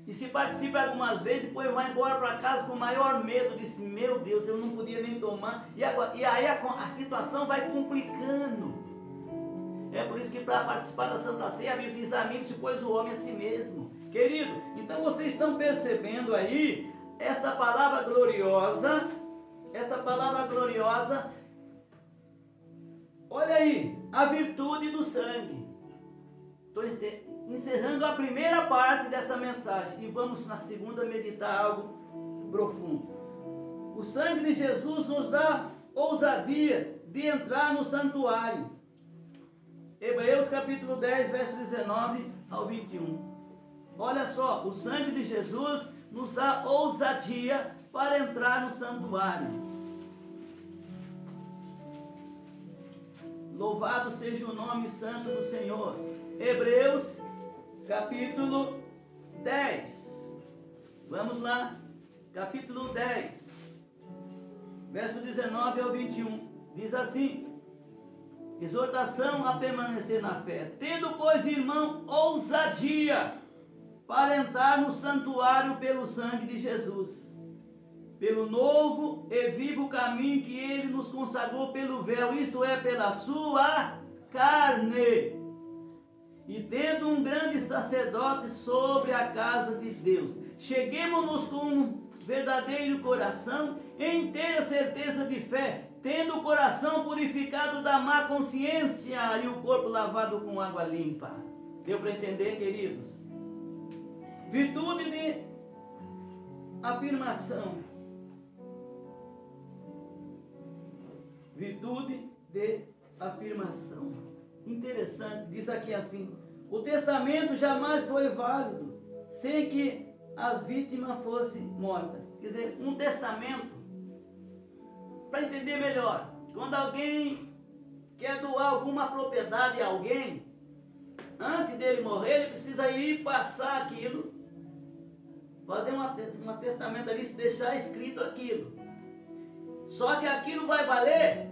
E se participa algumas vezes, depois vai embora para casa com o maior medo, diz, meu Deus, eu não podia nem tomar. E aí a situação vai complicando. É por isso que para participar da Santa Ceia, havia se examine-se, pois o homem a si mesmo. Querido, então vocês estão percebendo aí, esta palavra gloriosa, olha aí, a virtude do sangue. Estou encerrando a primeira parte dessa mensagem e vamos na segunda meditar algo profundo. O sangue de Jesus nos dá ousadia de entrar no santuário. Hebreus capítulo 10, verso 19 ao 21. Olha só, o sangue de Jesus nos dá ousadia para entrar no santuário. Louvado seja o nome santo do Senhor. Hebreus capítulo 10. Vamos lá. Capítulo 10. Verso 19 ao 21. Diz assim: exortação a permanecer na fé. Tendo, pois, irmão, ousadia para entrar no santuário pelo sangue de Jesus, pelo novo e vivo caminho que ele nos consagrou pelo véu, isto é, pela sua carne. E tendo um grande sacerdote sobre a casa de Deus, cheguemo-nos com um verdadeiro coração, em inteira certeza de fé, tendo o coração purificado da má consciência e o corpo lavado com água limpa. Deu para entender, queridos? Virtude de afirmação. Virtude de afirmação. Interessante, diz aqui assim: o testamento jamais foi válido sem que as vítimas fossem mortas. Quer dizer, um testamento, para entender melhor, quando alguém quer doar alguma propriedade a alguém, antes dele morrer, ele precisa ir passar aquilo, fazer um testamento ali, se deixar escrito aquilo. Só que aquilo vai valer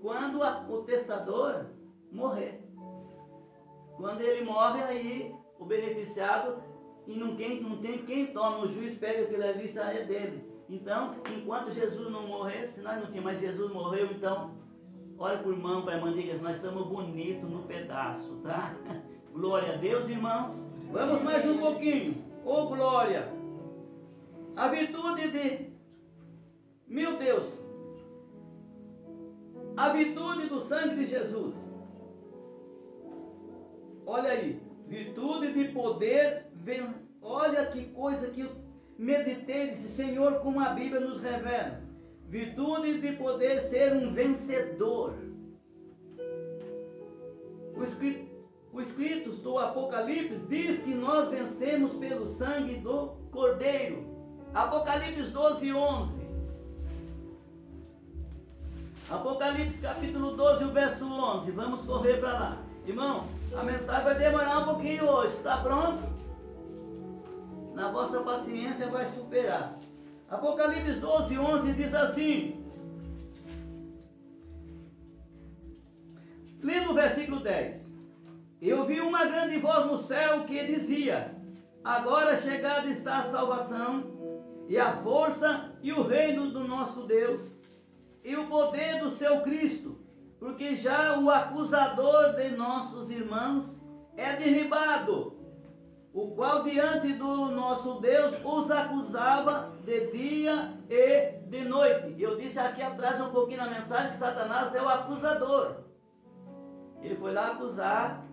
quando o testador morrer. Quando ele morre, aí o beneficiado, e não tem quem toma, o juiz pega aquilo ali e sai dele. Então, enquanto Jesus não morresse, nós não tínhamos, mas Jesus morreu, então, olha para o irmão, para a irmã, diga assim, nós estamos bonitos no pedaço, tá? Glória a Deus, irmãos. Vamos mais um pouquinho. Oh, glória! A virtude de... Meu Deus! A virtude do sangue de Jesus. Olha aí. Virtude de poder... Olha que coisa que eu meditei, disse, Senhor, como a Bíblia nos revela. Virtude de poder ser um vencedor. O escrito do Apocalipse diz que nós vencemos pelo sangue do Cordeiro. Apocalipse 12, 11. Apocalipse capítulo 12, o verso 11. Vamos correr para lá. Irmão, a mensagem vai demorar um pouquinho hoje. Está pronto? Na vossa paciência vai superar. Apocalipse 12, 11 diz assim. Lendo o versículo 10. Eu vi uma grande voz no céu que dizia: agora chegada está a salvação, e a força e o reino do nosso Deus, e o poder do seu Cristo, porque já o acusador de nossos irmãos é derribado, o qual diante do nosso Deus os acusava de dia e de noite. Eu disse aqui atrás um pouquinho na mensagem que Satanás é o acusador. Ele foi lá acusar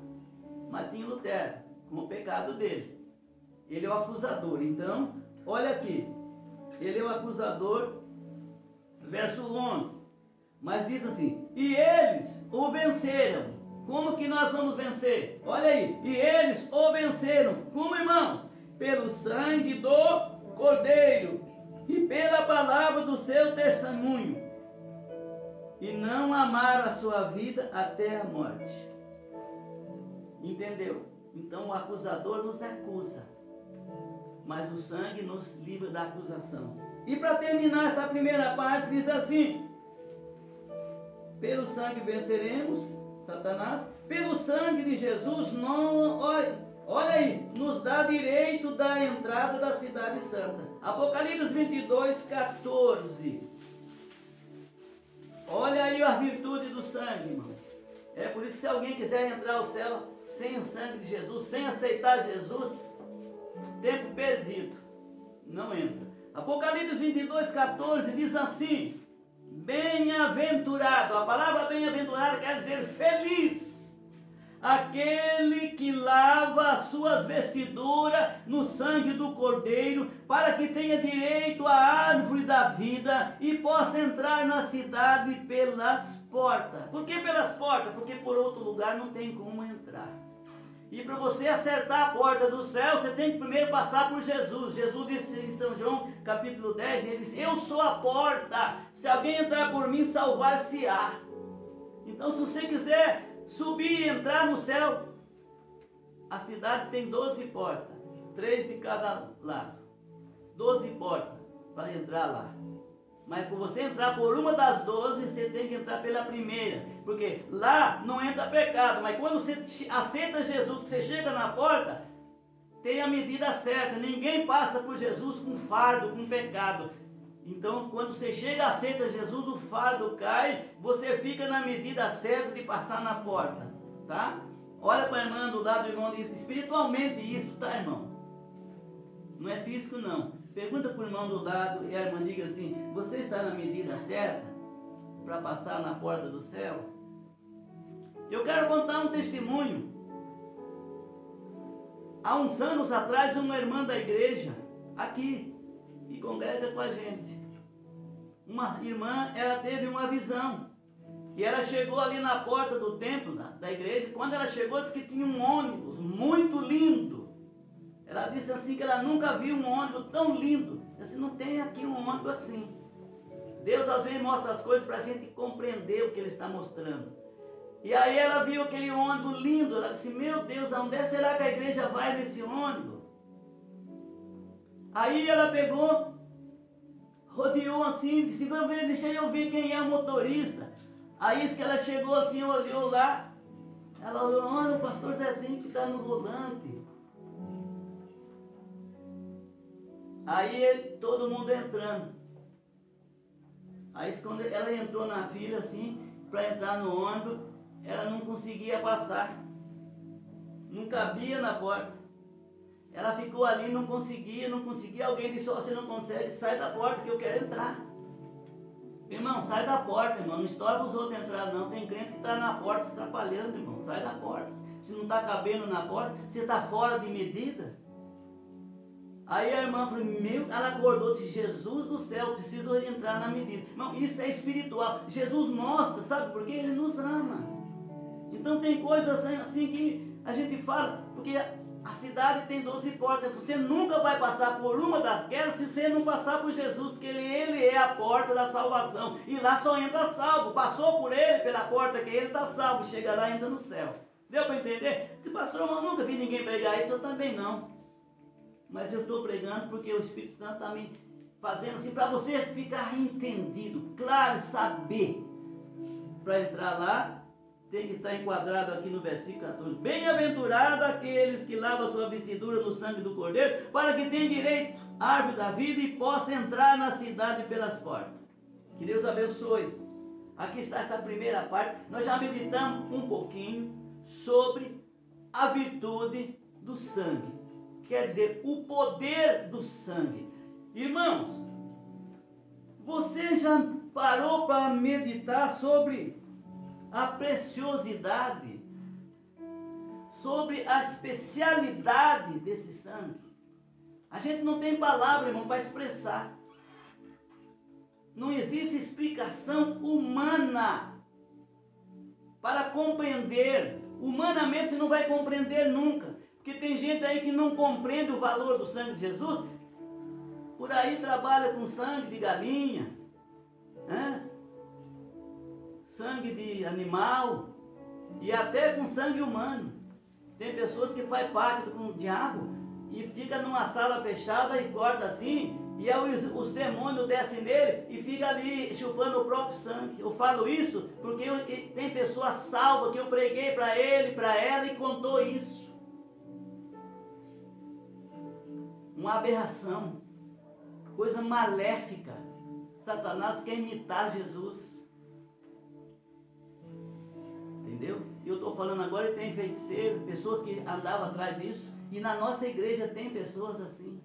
Martinho Lutero com o pecado dele. Ele é o acusador. Então, olha aqui. Ele é o acusador, verso 11. Mas diz assim: e eles o venceram. Como que nós vamos vencer? Olha aí. E eles o venceram. Como, irmãos? Pelo sangue do Cordeiro e pela palavra do seu testemunho. E não amaram a sua vida até a morte. Entendeu? Então o acusador nos acusa, mas o sangue nos livra da acusação. E para terminar essa primeira parte, diz assim: pelo sangue venceremos Satanás, pelo sangue de Jesus, não, olha aí, nos dá direito da entrada da cidade santa. Apocalipse 22, 14. Olha aí a virtude do sangue, irmão. É por isso que se alguém quiser entrar ao céu sem o sangue de Jesus, sem aceitar Jesus, tempo perdido, não entra. Apocalipse 22, 14 diz assim: bem-aventurado, a palavra bem-aventurado quer dizer feliz, aquele que lava as suas vestiduras no sangue do Cordeiro, para que tenha direito à árvore da vida e possa entrar na cidade pelas portas. Por que pelas portas? Porque por outro lugar não tem como entrar. E para você acertar a porta do céu, você tem que primeiro passar por Jesus. Jesus disse em São João, capítulo 10, ele disse: eu sou a porta, se alguém entrar por mim, salvar-se-á. Então, se você quiser subir e entrar no céu, a cidade tem 12 portas, 3 de cada lado. 12 portas para entrar lá. Mas para você entrar por uma das 12, você tem que entrar pela primeira. Porque lá não entra pecado. Mas quando você aceita Jesus, que você chega na porta, tem a medida certa. Ninguém passa por Jesus com fardo, com pecado. Então, quando você chega, aceita Jesus, o fardo cai, você fica na medida certa de passar na porta. Tá? Olha para a irmã do lado do irmão e diz: espiritualmente isso, tá, irmão? Não é físico, não. Pergunta para o irmão do lado e a irmã diga assim: você está na medida certa para passar na porta do céu? Eu quero contar um testemunho. Há uns anos atrás, uma irmã da igreja, aqui, que congrega com a gente, uma irmã, ela teve uma visão. E ela chegou ali na porta do templo, da igreja. Quando ela chegou, disse que tinha um ônibus muito lindo. Ela disse assim que ela nunca viu um ônibus tão lindo. Eu disse: não tem aqui um ônibus assim. Deus às vezes mostra as coisas para a gente compreender o que Ele está mostrando. E aí ela viu aquele ônibus lindo. Ela disse: meu Deus, aonde será que a igreja vai nesse ônibus? Aí ela pegou, rodeou assim, disse: vamos ver, deixa eu ver quem é o motorista. Aí que ela chegou assim, olhou lá. Ela olhou: olha, o pastor Zezinho que está no volante. Aí todo mundo entrando. Aí quando ela entrou na fila assim, para entrar no ônibus, ela não conseguia passar. Não cabia na porta. Ela ficou ali, não conseguia. Alguém disse: você não consegue, sai da porta que eu quero entrar. Irmão, sai da porta, irmão. Não estoura os outros entrar, não. Tem crente que está na porta se atrapalhando, irmão. Sai da porta. Se não está cabendo na porta, você está fora de medida. Aí a irmã falou: ela acordou, disse: Jesus do céu, preciso entrar na medida. Irmão, isso é espiritual. Jesus mostra, sabe por quê? Ele nos ama. Então tem coisas assim que a gente fala, porque a cidade tem 12 portas. Você nunca vai passar por uma daquelas se você não passar por Jesus, porque ele é a porta da salvação. E lá só entra salvo. Passou por ele, pela porta que ele está salvo. Chega lá e entra no céu. Deu para entender? Se pastor, eu nunca vi ninguém pregar isso, eu também não. Mas eu estou pregando porque o Espírito Santo está me fazendo assim, para você ficar entendido, claro, saber. Para entrar lá, tem que estar enquadrado aqui no versículo 14. Bem-aventurado aqueles que lavam sua vestidura no sangue do Cordeiro, para que tenham direito à árvore da vida e possam entrar na cidade pelas portas. Que Deus abençoe. Aqui está essa primeira parte. Nós já meditamos um pouquinho sobre a virtude do sangue. quer dizer o poder do sangue. Irmãos, você já parou para meditar sobre a preciosidade, sobre a especialidade desse sangue? A gente não tem palavra, irmão, para expressar. Não existe explicação humana para compreender. Humanamente você não vai compreender nunca. Porque tem gente aí que não compreende o valor do sangue de Jesus. Por aí trabalha com sangue de galinha, né? Sangue de animal e até com sangue humano. Tem pessoas que fazem pacto com o diabo e fica numa sala fechada e corta assim, e aí os demônios descem nele e fica ali chupando o próprio sangue. Eu falo isso porque tem pessoa salva que eu preguei para ele, para ela e contou isso. Uma aberração, coisa maléfica. Satanás quer imitar Jesus. Entendeu? Eu estou falando agora e tem feiticeiros, pessoas que andavam atrás disso. E na nossa igreja tem pessoas assim,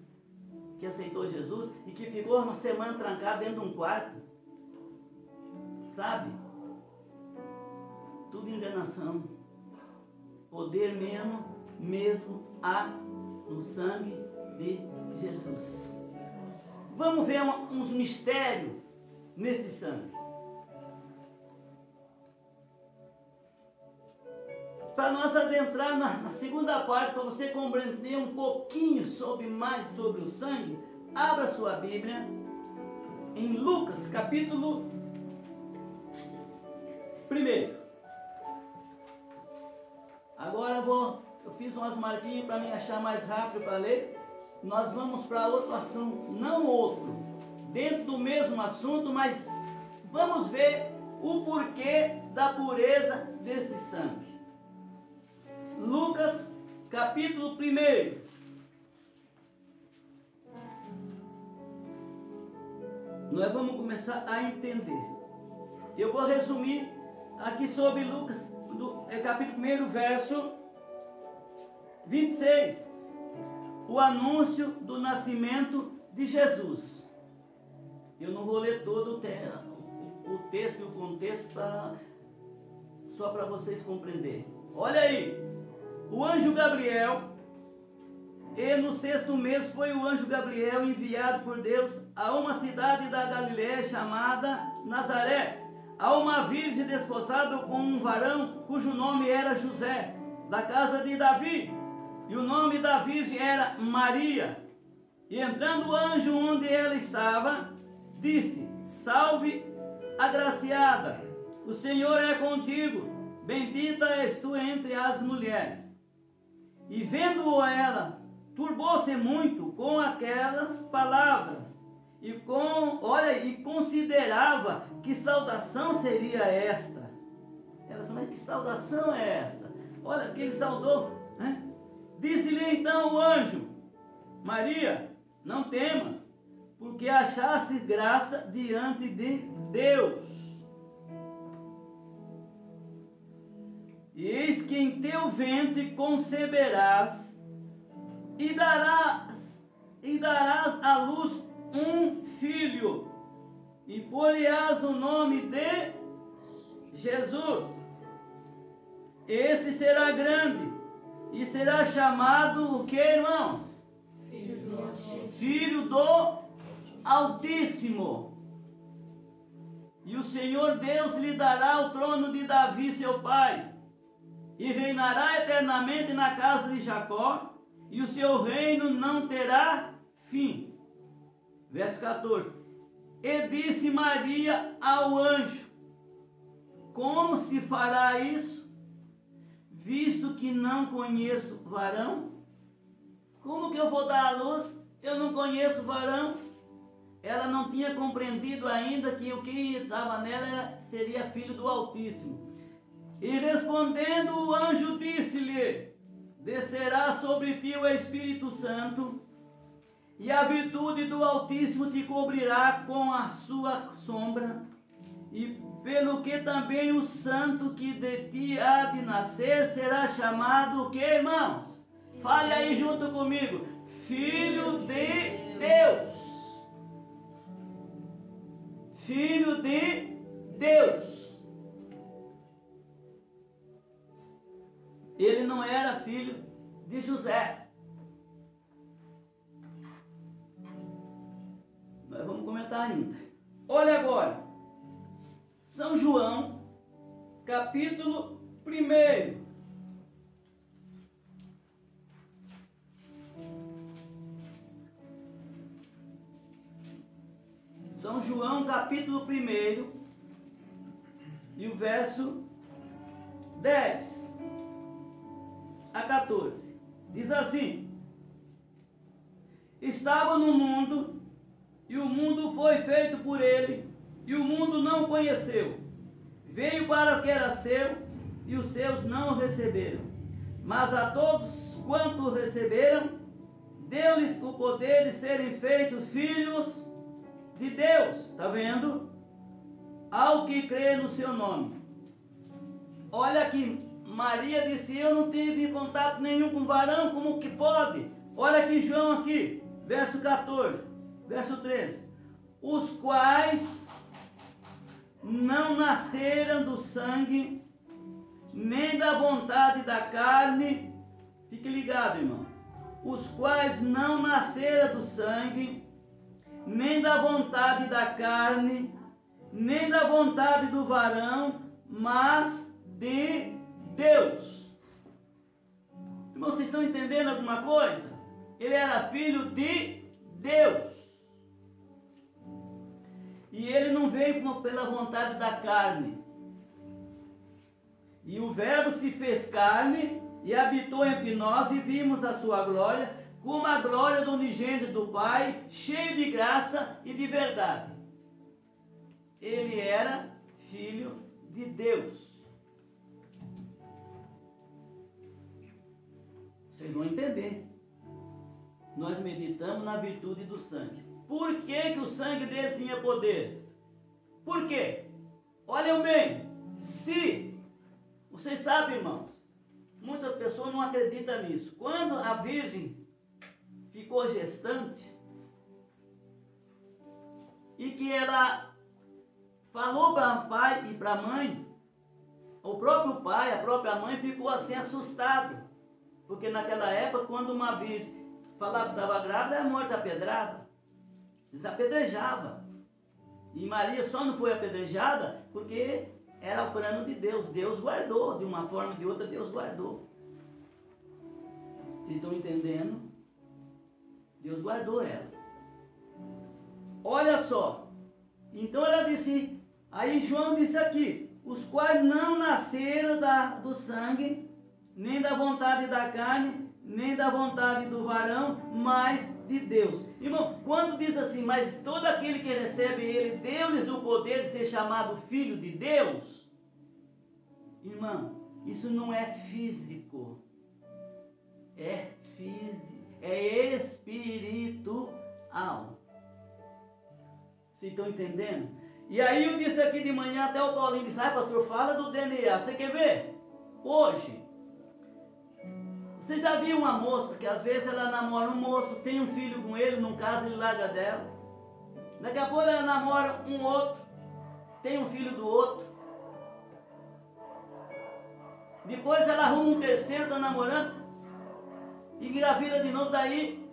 que aceitou Jesus e que ficou uma semana trancada dentro de um quarto. Sabe? Tudo enganação. Poder mesmo há no sangue de Jesus. Vamos ver uns mistérios nesse sangue. Para nós adentrar na segunda parte, para você compreender um pouquinho mais sobre o sangue, abra sua Bíblia em Lucas, capítulo 1. Agora eu fiz umas marquinhas para me achar mais rápido para ler. Nós vamos para outro assunto, não outro, dentro do mesmo assunto, mas vamos ver o porquê da pureza desse sangue. Lucas, capítulo 1. Nós vamos começar a entender. Eu vou resumir aqui sobre Lucas, capítulo 1, verso 26. O anúncio do nascimento de Jesus. Eu não vou ler todo o texto e o contexto só para vocês compreenderem. Olha aí. O anjo Gabriel, e no 6º mês foi o anjo Gabriel enviado por Deus a uma cidade da Galiléia chamada Nazaré, a uma virgem desposada com um varão cujo nome era José, da casa de Davi, e o nome da virgem era Maria. E entrando o anjo onde ela estava, disse: Salve, agraciada, o Senhor é contigo, bendita és tu entre as mulheres. E vendo ela, turbou-se muito com aquelas palavras, e considerava que saudação seria esta. Ela disse: mas que saudação é esta? Olha que ele saudou, né? Disse-lhe então o anjo: Maria, não temas, porque achaste graça diante de Deus. E eis que em teu ventre conceberás e darás à luz um filho, e pôr-lhe-ás o nome de Jesus. Esse será grande e será chamado o que, irmãos? Filho do Altíssimo. E o Senhor Deus lhe dará o trono de Davi, seu pai, e reinará eternamente na casa de Jacó, e o seu reino não terá fim. Verso 14. E disse Maria ao anjo: como se fará isso, visto que não conheço varão? Como que eu vou dar à luz? Eu não conheço varão. Ela não tinha compreendido ainda que o que estava nela seria filho do Altíssimo. E respondendo o anjo disse-lhe: descerá sobre ti o Espírito Santo, e a virtude do Altíssimo te cobrirá com a sua sombra, e pelo que também o santo que de ti há de nascer será chamado o que, irmãos? Fale aí junto comigo. Filho de Deus. Filho de Deus. Ele não era filho de José. Nós vamos comentar ainda. Olha agora. São João, capítulo 1. São João, capítulo 1, e o verso 10 a 14. Diz assim: estava no mundo, e o mundo foi feito por ele, e o mundo não o conheceu. Veio para o que era seu, e os seus não o receberam. Mas a todos quanto o receberam, deu-lhes o poder de serem feitos filhos de Deus. Está vendo? Ao que crê no seu nome. Olha aqui, Maria disse: eu não tive contato nenhum com varão, como que pode? Olha aqui João aqui, verso 14, verso 13. Os quais não nasceram do sangue, nem da vontade da carne. Fique ligado, irmão. Os quais não nasceram do sangue, nem da vontade da carne, nem da vontade do varão, mas de Deus. Irmão, vocês estão entendendo alguma coisa? Ele era filho de Deus. E ele não veio pela vontade da carne. E o Verbo se fez carne e habitou entre nós, e vimos a sua glória, como a glória do unigênito do Pai, cheio de graça e de verdade. Ele era filho de Deus. Vocês vão entender. Nós meditamos na virtude do sangue. Por que o sangue dele tinha poder? Por quê? Olhem bem. Se, vocês sabem, irmãos, muitas pessoas não acreditam nisso. Quando a Virgem ficou gestante, e que ela falou para o pai e para a mãe, o próprio pai, a própria mãe ficou assim assustado. Porque naquela época, quando uma virgem falava que estava grávida, era morta pedrada. Eles apedrejavam. E Maria só não foi apedrejada porque era o plano de Deus. Deus guardou, de uma forma ou de outra, Deus guardou. Vocês estão entendendo? Deus guardou ela. Olha só. Então ela disse, aí João disse aqui, os quais não nasceram do sangue, nem da vontade da carne, nem da vontade do varão, mas de Deus. Irmão, quando diz assim, mas todo aquele que recebe ele, deu-lhes o poder de ser chamado filho de Deus. Irmão, isso não é físico. É físico. É espiritual. Vocês estão entendendo? E aí eu disse aqui de manhã, até o Paulinho disse, pastor, fala do DNA. Você quer ver? Hoje, você já viu uma moça que às vezes ela namora um moço, tem um filho com ele, não casa, ele larga dela. Daqui a pouco ela namora um outro, tem um filho do outro. Depois ela arruma um terceiro, está namorando, e engravida de novo. Daí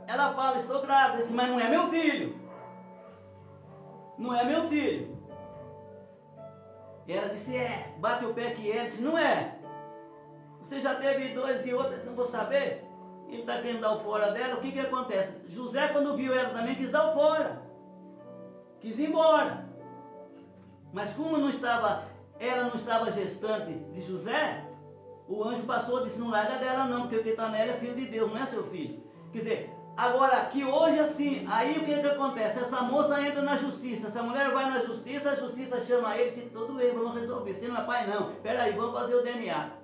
ela fala, estou grávida, disse, mas não é meu filho. Não é meu filho. E ela disse, é. Bate o pé que é, disse, não é. Você já teve dois de outras, não vou saber. Ele está querendo dar o fora dela. O que que acontece? José, quando viu ela também, quis dar o fora. Quis ir embora. Mas como ela não estava gestante de José, o anjo passou e disse, não larga dela não, porque o que está nela é filho de Deus, não é seu filho. Quer dizer, agora aqui hoje assim, aí o que que acontece? Essa moça entra na justiça, essa mulher vai na justiça, a justiça chama ele, se tudo bem, vamos resolver. Se não é pai não, peraí, vamos fazer o DNA.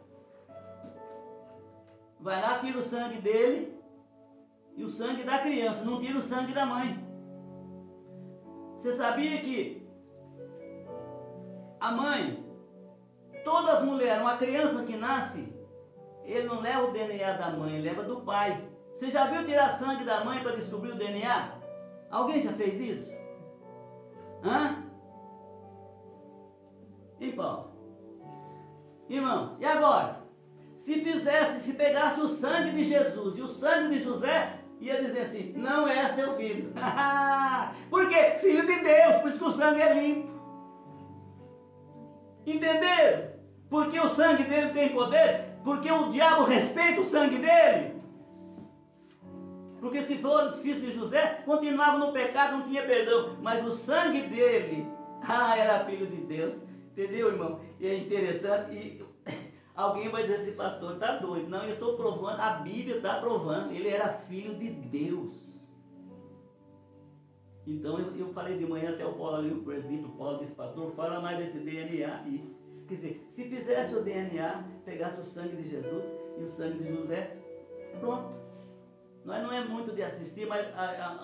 Vai lá, tira o sangue dele e o sangue da criança, não tira o sangue da mãe. Você sabia que a mãe, todas as mulheres, uma criança que nasce, ele não leva o DNA da mãe, ele leva do pai. Você já viu tirar sangue da mãe para descobrir o DNA? Alguém já fez isso? Hã? E Paulo? Irmãos, e agora? Se pegasse o sangue de Jesus e o sangue de José, ia dizer assim, não é seu filho. Por quê? Filho de Deus, por isso que o sangue é limpo. Entenderam? Porque o sangue dele tem poder, porque o diabo respeita o sangue dele. Porque se fosse filho de José, continuava no pecado, não tinha perdão. Mas o sangue dele, era filho de Deus. Entendeu, irmão? E é interessante, e alguém vai dizer assim, pastor, está doido. Não, eu estou provando, a Bíblia está provando, ele era filho de Deus. Então eu falei de manhã até o Paulo ali, o presbítero Paulo disse, pastor, fala mais desse DNA aí. Quer dizer, se fizesse o DNA, pegasse o sangue de Jesus e o sangue de José, pronto. Nós não é muito de assistir, mas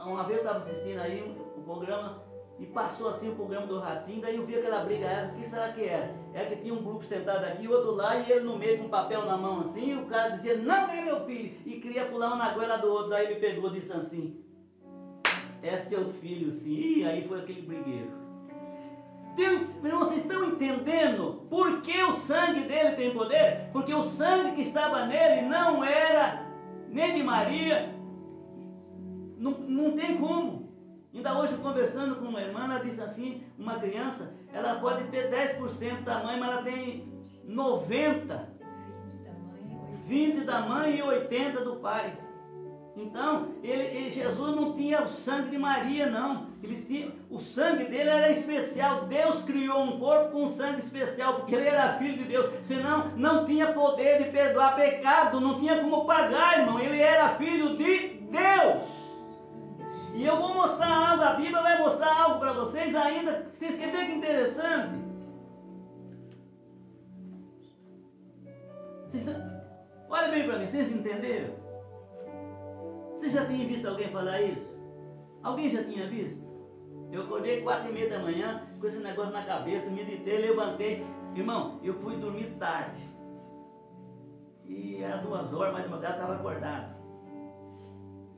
uma vez eu estava assistindo aí o programa, e passou assim o programa do Ratinho, daí eu vi aquela briga, o que será que era? Era que tinha um grupo sentado aqui, outro lá, e ele no meio com um papel na mão assim, e o cara dizia, não é meu filho, e queria pular um na goela do outro, daí ele pegou e disse assim, é seu filho sim, e aí foi aquele brigueiro. Vocês estão entendendo por que o sangue dele tem poder? Porque o sangue que estava nele não era nem de Maria, não tem como. Ainda hoje conversando com uma irmã, ela disse assim, uma criança, ela pode ter 10% da mãe, mas ela tem 90%, 20% da mãe e 80% do pai. Então, Jesus não tinha o sangue de Maria, não. O sangue dele era especial. Deus criou um corpo com sangue especial, porque ele era filho de Deus. Senão, não tinha poder de perdoar pecado, não tinha como pagar, irmão. Ele era filho de Deus. E eu vou mostrar algo, a Bíblia vai mostrar algo para vocês ainda. Vocês querem ver que interessante? Olha bem para mim, vocês entenderam? Você já tinha visto alguém falar isso? Alguém já tinha visto? Eu acordei 4h30 da manhã com esse negócio na cabeça, meditei, levantei. Irmão, eu fui dormir tarde. E era 2 horas, mas de madrugada estava acordado.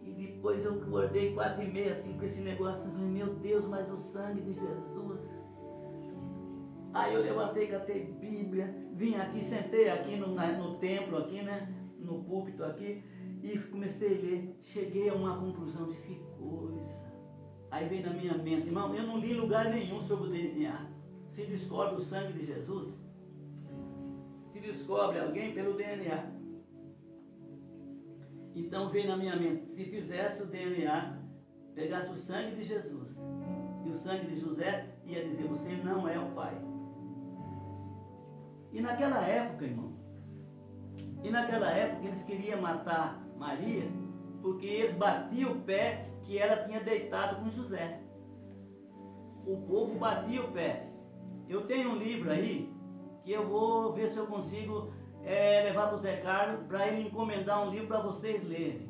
E depois eu acordei 4h30 assim com esse negócio. Meu Deus, mas o sangue de Jesus. Aí eu levantei, catei Bíblia, vim aqui, sentei aqui no templo, aqui, né? No púlpito aqui. E comecei a ler, cheguei a uma conclusão, disse, que coisa. Aí veio na minha mente, irmão, eu não li em lugar nenhum sobre o DNA. Se descobre o sangue de Jesus, se descobre alguém pelo DNA. Então veio na minha mente, se fizesse o DNA, pegasse o sangue de Jesus e o sangue de José, ia dizer, você não é o pai. E naquela época, irmão, eles queriam matar Maria, porque eles batiam o pé que ela tinha deitado com José. O povo batia o pé. Eu tenho um livro aí, que eu vou ver se eu consigo levar para o Zé Carlos, para ele encomendar um livro para vocês lerem.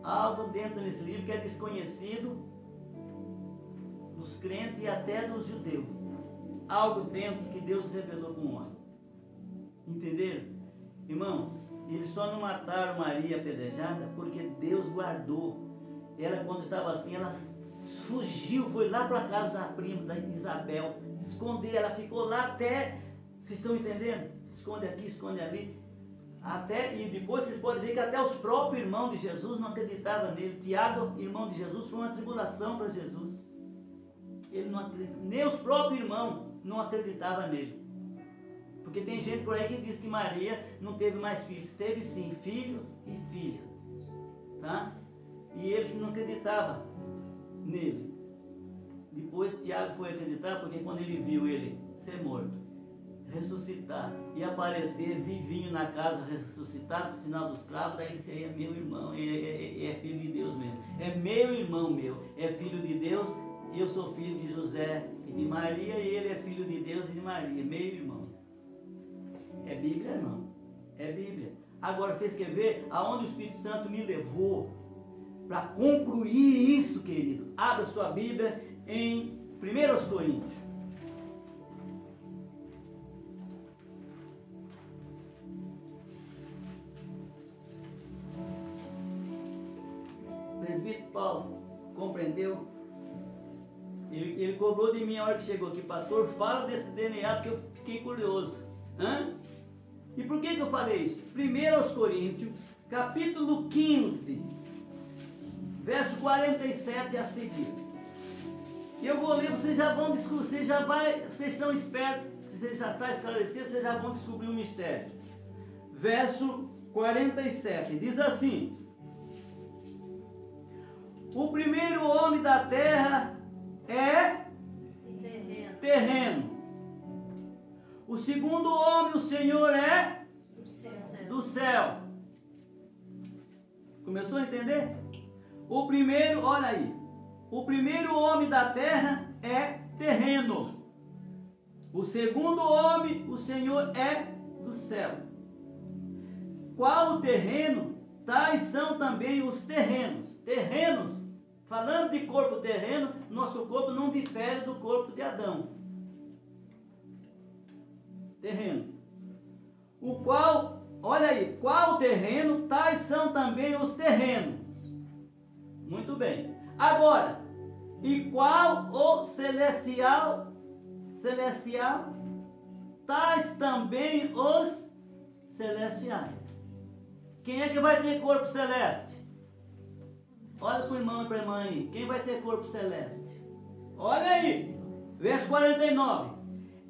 Algo dentro desse livro que é desconhecido dos crentes e até dos judeus. Algo dentro que Deus revelou com o homem. Entenderam? Irmão, eles só não mataram Maria apedrejada porque Deus guardou. Ela, quando estava assim, ela fugiu, foi lá para a casa da prima, da Isabel, esconder. Ela ficou lá até, vocês estão entendendo? Esconde aqui, esconde ali. E depois vocês podem ver que até os próprios irmãos de Jesus não acreditavam nele. Tiago, irmão de Jesus, foi uma tribulação para Jesus. Ele não acreditava, nem os próprios irmãos não acreditavam nele. Porque tem gente por aí que diz que Maria não teve mais filhos. Teve sim, filhos e filhas. Tá? E eles não acreditavam nele. Depois Tiago foi acreditar, porque quando ele viu ele ser morto, ressuscitar e aparecer vivinho na casa, ressuscitado, por sinal dos cravos, daí ele disse, é meu irmão, é filho de Deus mesmo. É meu irmão meu, é filho de Deus, eu sou filho de José e de Maria, e ele é filho de Deus e de Maria, meu irmão. É Bíblia, irmão. É Bíblia. Agora, vocês querem ver aonde o Espírito Santo me levou para concluir isso, querido? Abra sua Bíblia em 1 Coríntios. presbítero Paulo compreendeu. Ele cobrou de mim a hora que chegou aqui, pastor, fala desse DNA, porque eu fiquei curioso. E por que eu falei isso? 1 Coríntios, capítulo 15, verso 47 a seguir. Eu vou ler, vocês já vão descobrir, vocês estão espertos, vocês já estão esclarecidos, vocês já vão descobrir o mistério. Verso 47, diz assim: o primeiro homem da terra é terreno. O segundo homem, o Senhor, é do céu. Começou a entender? O primeiro, olha aí. O primeiro homem da terra é terreno. O segundo homem, o Senhor, é do céu. Qual o terreno? Tais são também os terrenos. Terrenos, falando de corpo terreno, nosso corpo não difere do corpo de Adão. Terreno. O qual, olha aí, qual terreno? Tais são também os terrenos. Muito bem. Agora, e qual o celestial? Celestial, tais também os celestiais. Quem é que vai ter corpo celeste? Olha para o irmão e para a irmã aí. Quem vai ter corpo celeste? Olha aí, verso 49.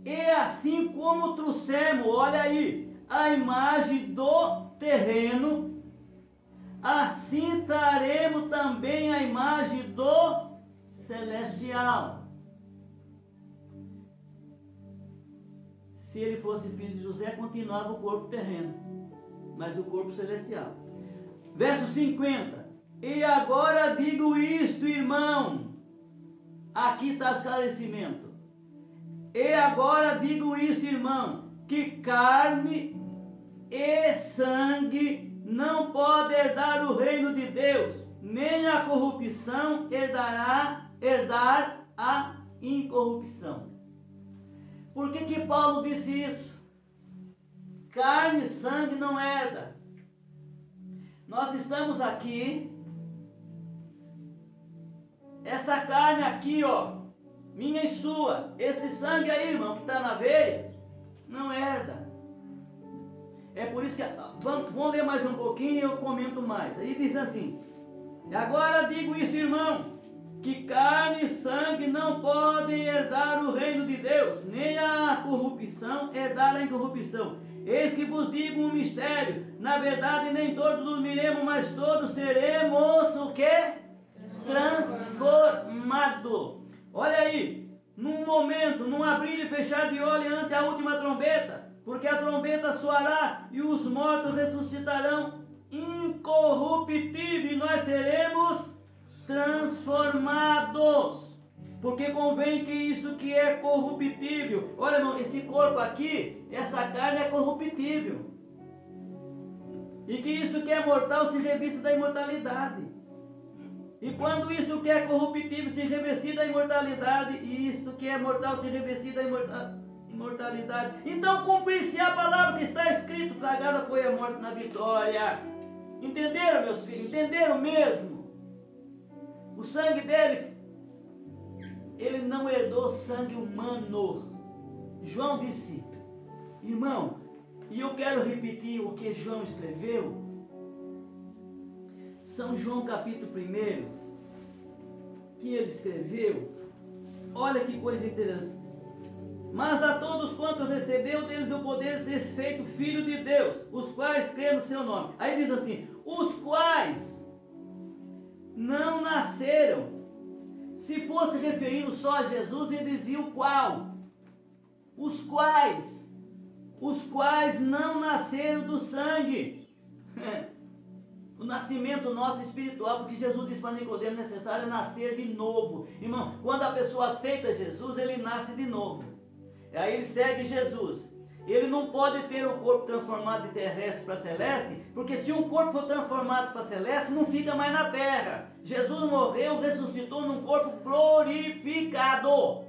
E assim como trouxemos, olha aí, a imagem do terreno, assim traremos também a imagem do celestial. Se ele fosse filho de José, continuava o corpo terreno, mas o corpo celestial. Verso 50. E agora digo isto, irmão. Aqui está o esclarecimento. E agora digo isto, irmão, que carne e sangue não pode herdar o reino de Deus, nem a corrupção herdar a incorrupção. Por que Paulo disse isso? Carne e sangue não herda. Nós estamos aqui, essa carne aqui, ó, minha e sua, esse sangue aí, irmão, que está na veia, não herda. É por isso que, vamos ler mais um pouquinho e eu comento mais. Aí diz assim: agora digo isso, irmão, que carne e sangue não podem herdar o reino de Deus, nem a corrupção herdar a incorrupção. Eis que vos digo um mistério, na verdade nem todos dormiremos, mas todos seremos o quê? Transformado. Olha aí, num momento, num abrir e fechar de olho ante a última trombeta, porque a trombeta soará e os mortos ressuscitarão incorruptíveis, e nós seremos transformados. Porque convém que isto que é corruptível, olha irmão, esse corpo aqui, essa carne é corruptível, e que isto que é mortal se revista da imortalidade. E quando isto que é corruptível se revestir da imortalidade, e isto que é mortal se revestir da imortalidade, então cumprir-se a palavra que está escrito: tragada foi a morte na vitória. Entenderam, meus filhos? Entenderam mesmo? O sangue dele, ele não herdou sangue humano. João disse, irmão, e eu quero repetir o que João escreveu. São João capítulo 1, que ele escreveu. Olha que coisa interessante. Mas a todos quantos recebeu, deles o poder de ser feito filho de Deus, os quais creem no seu nome. Aí diz assim: os quais não nasceram. Se fosse referindo só a Jesus, ele dizia o qual. Os quais não nasceram do sangue. O nascimento nosso espiritual, porque Jesus disse para Nicodemo: necessário é nascer de novo. Irmão, quando a pessoa aceita Jesus, ele nasce de novo. Aí ele segue Jesus. Ele não pode ter o corpo transformado de terrestre para celeste, porque se um corpo for transformado para celeste, não fica mais na terra. Jesus morreu, ressuscitou num corpo glorificado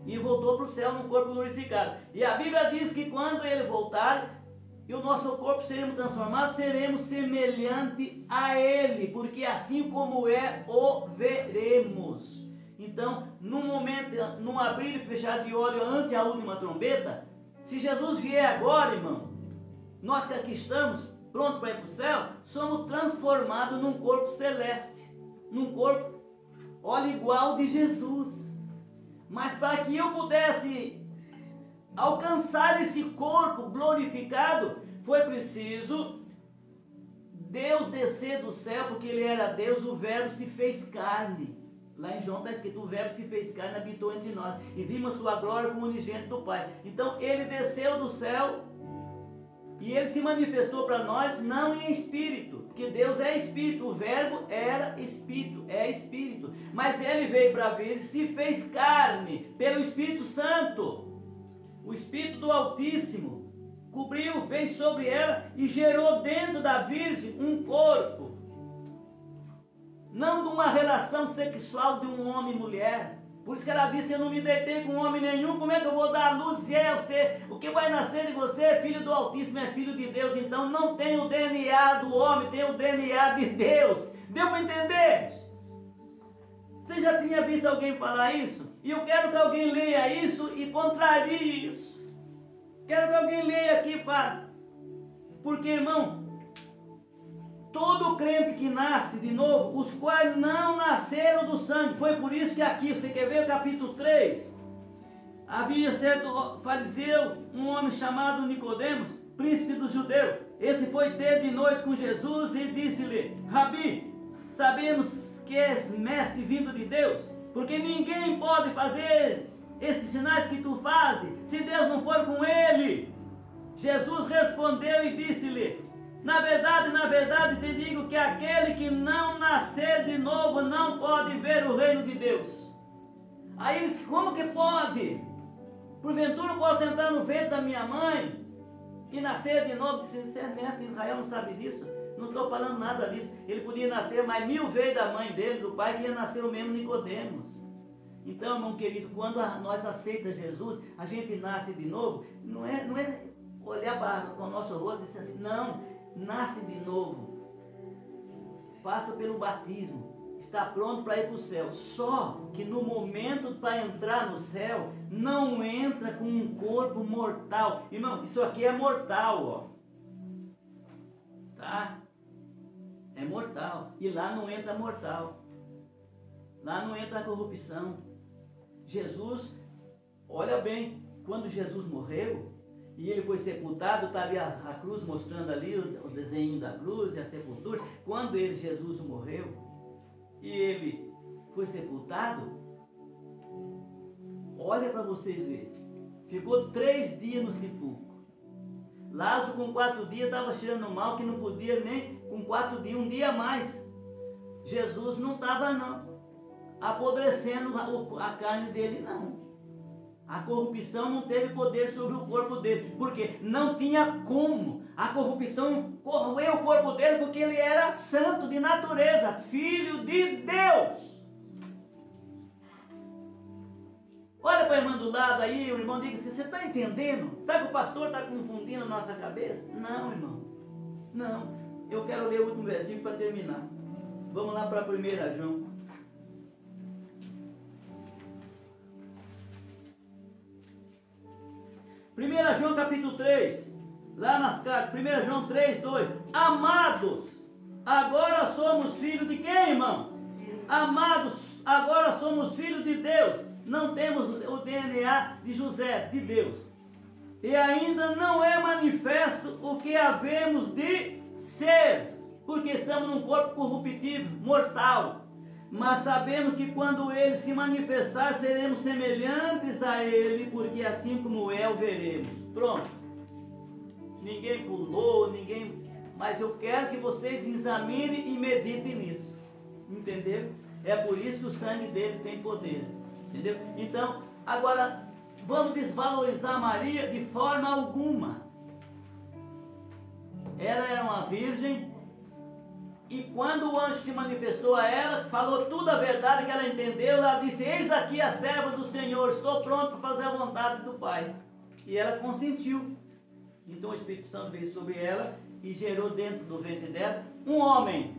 e voltou para o céu num corpo glorificado. E a Bíblia diz que quando ele voltar, E o nosso corpo seremos transformados, seremos semelhante a Ele, porque assim como é, o veremos. Então, num momento, num abrir e fechar de olho ante a última trombeta, se Jesus vier agora, irmão, nós que aqui estamos, prontos para ir para o céu, somos transformados num corpo celeste, num corpo, olha, igual de Jesus. Mas para que eu pudesse alcançar esse corpo glorificado, foi preciso Deus descer do céu, porque Ele era Deus, o Verbo se fez carne. Lá em João está escrito, o Verbo se fez carne e habitou entre nós, e vimos sua glória como unigênito do Pai. Então Ele desceu do céu, e Ele se manifestou para nós, não em espírito, porque Deus é espírito, o Verbo era espírito, é espírito. Mas Ele veio para vir, se fez carne, pelo Espírito Santo. O Espírito do Altíssimo cobriu, veio sobre ela e gerou dentro da Virgem um corpo. Não de uma relação sexual de um homem e mulher. Por isso que ela disse, eu não me deitei com homem nenhum, como é que eu vou dar a luz se é você? O que vai nascer de você é filho do Altíssimo, é filho de Deus. Então não tem o DNA do homem, tem o DNA de Deus. Deu para entender? Você já tinha visto alguém falar isso? E eu quero que alguém leia isso e contrarie isso. Quero que alguém leia aqui, para. Porque, irmão, todo crente que nasce de novo, os quais não nasceram do sangue. Foi por isso que aqui, você quer ver o capítulo 3? Havia certo fariseu, um homem chamado Nicodemos, príncipe dos judeus. Esse foi ter de noite com Jesus e disse-lhe, Rabi, sabemos que és mestre vindo de Deus, porque ninguém pode fazer esses sinais que tu fazes, se Deus não for com ele. Jesus respondeu e disse-lhe, na verdade te digo que aquele que não nascer de novo não pode ver o reino de Deus. Aí ele disse, como que pode? Porventura eu posso entrar no ventre da minha mãe e nascer de novo? Disse, você é mestre de Israel, não sabe disso? Não estou falando nada disso. Ele podia nascer mais 1000 vezes da mãe dele, do pai, que ia nascer o mesmo Nicodemos. Então, irmão querido, quando nós aceitamos Jesus, a gente nasce de novo, não é olhar para o nosso rosto e dizer assim, não, nasce de novo, passa pelo batismo, está pronto para ir para o céu. Só que no momento para entrar no céu, não entra com um corpo mortal. Irmão, isso aqui é mortal, ó. Tá? É mortal. E lá não entra mortal. Lá não entra a corrupção. Jesus, olha bem, quando Jesus morreu e ele foi sepultado, está ali a cruz mostrando ali o desenho da cruz e a sepultura. Quando Jesus morreu e ele foi sepultado, olha para vocês verem, ficou 3 dias no sepulcro. Lázaro com 4 dias estava cheirando mal, que não podia nem com 4 dias, um dia a mais. Jesus não estava não apodrecendo a carne dele, não. A corrupção não teve poder sobre o corpo dele, porque não tinha como. A corrupção corroeu o corpo dele, porque ele era santo de natureza, filho de Deus. Olha para a irmã do lado aí, o irmão diz assim, você está entendendo? Sabe que o pastor está confundindo a nossa cabeça? Não, irmão, não. Eu quero ler o último versículo para terminar. Vamos lá para 1 João. 1 João capítulo 3, lá nas cartas, 1 João 3, 2. Amados, agora somos filhos de quem, irmão? Amados, agora somos filhos de Deus. Não temos o DNA de José, de Deus. E ainda não é manifesto o que havemos de ser, porque estamos num corpo corruptível, mortal. Mas sabemos que quando Ele se manifestar, seremos semelhantes a Ele, porque assim como é, o veremos. Pronto. Ninguém pulou, mas eu quero que vocês examinem e meditem nisso. Entenderam? É por isso que o sangue dele tem poder. Entendeu? Então, agora, vamos desvalorizar Maria de forma alguma. Ela era uma virgem. E quando o anjo se manifestou a ela, falou toda a verdade que ela entendeu, ela disse, eis aqui a serva do Senhor, estou pronto para fazer a vontade do Pai. E ela consentiu. Então o Espírito Santo veio sobre ela e gerou dentro do ventre dela um homem.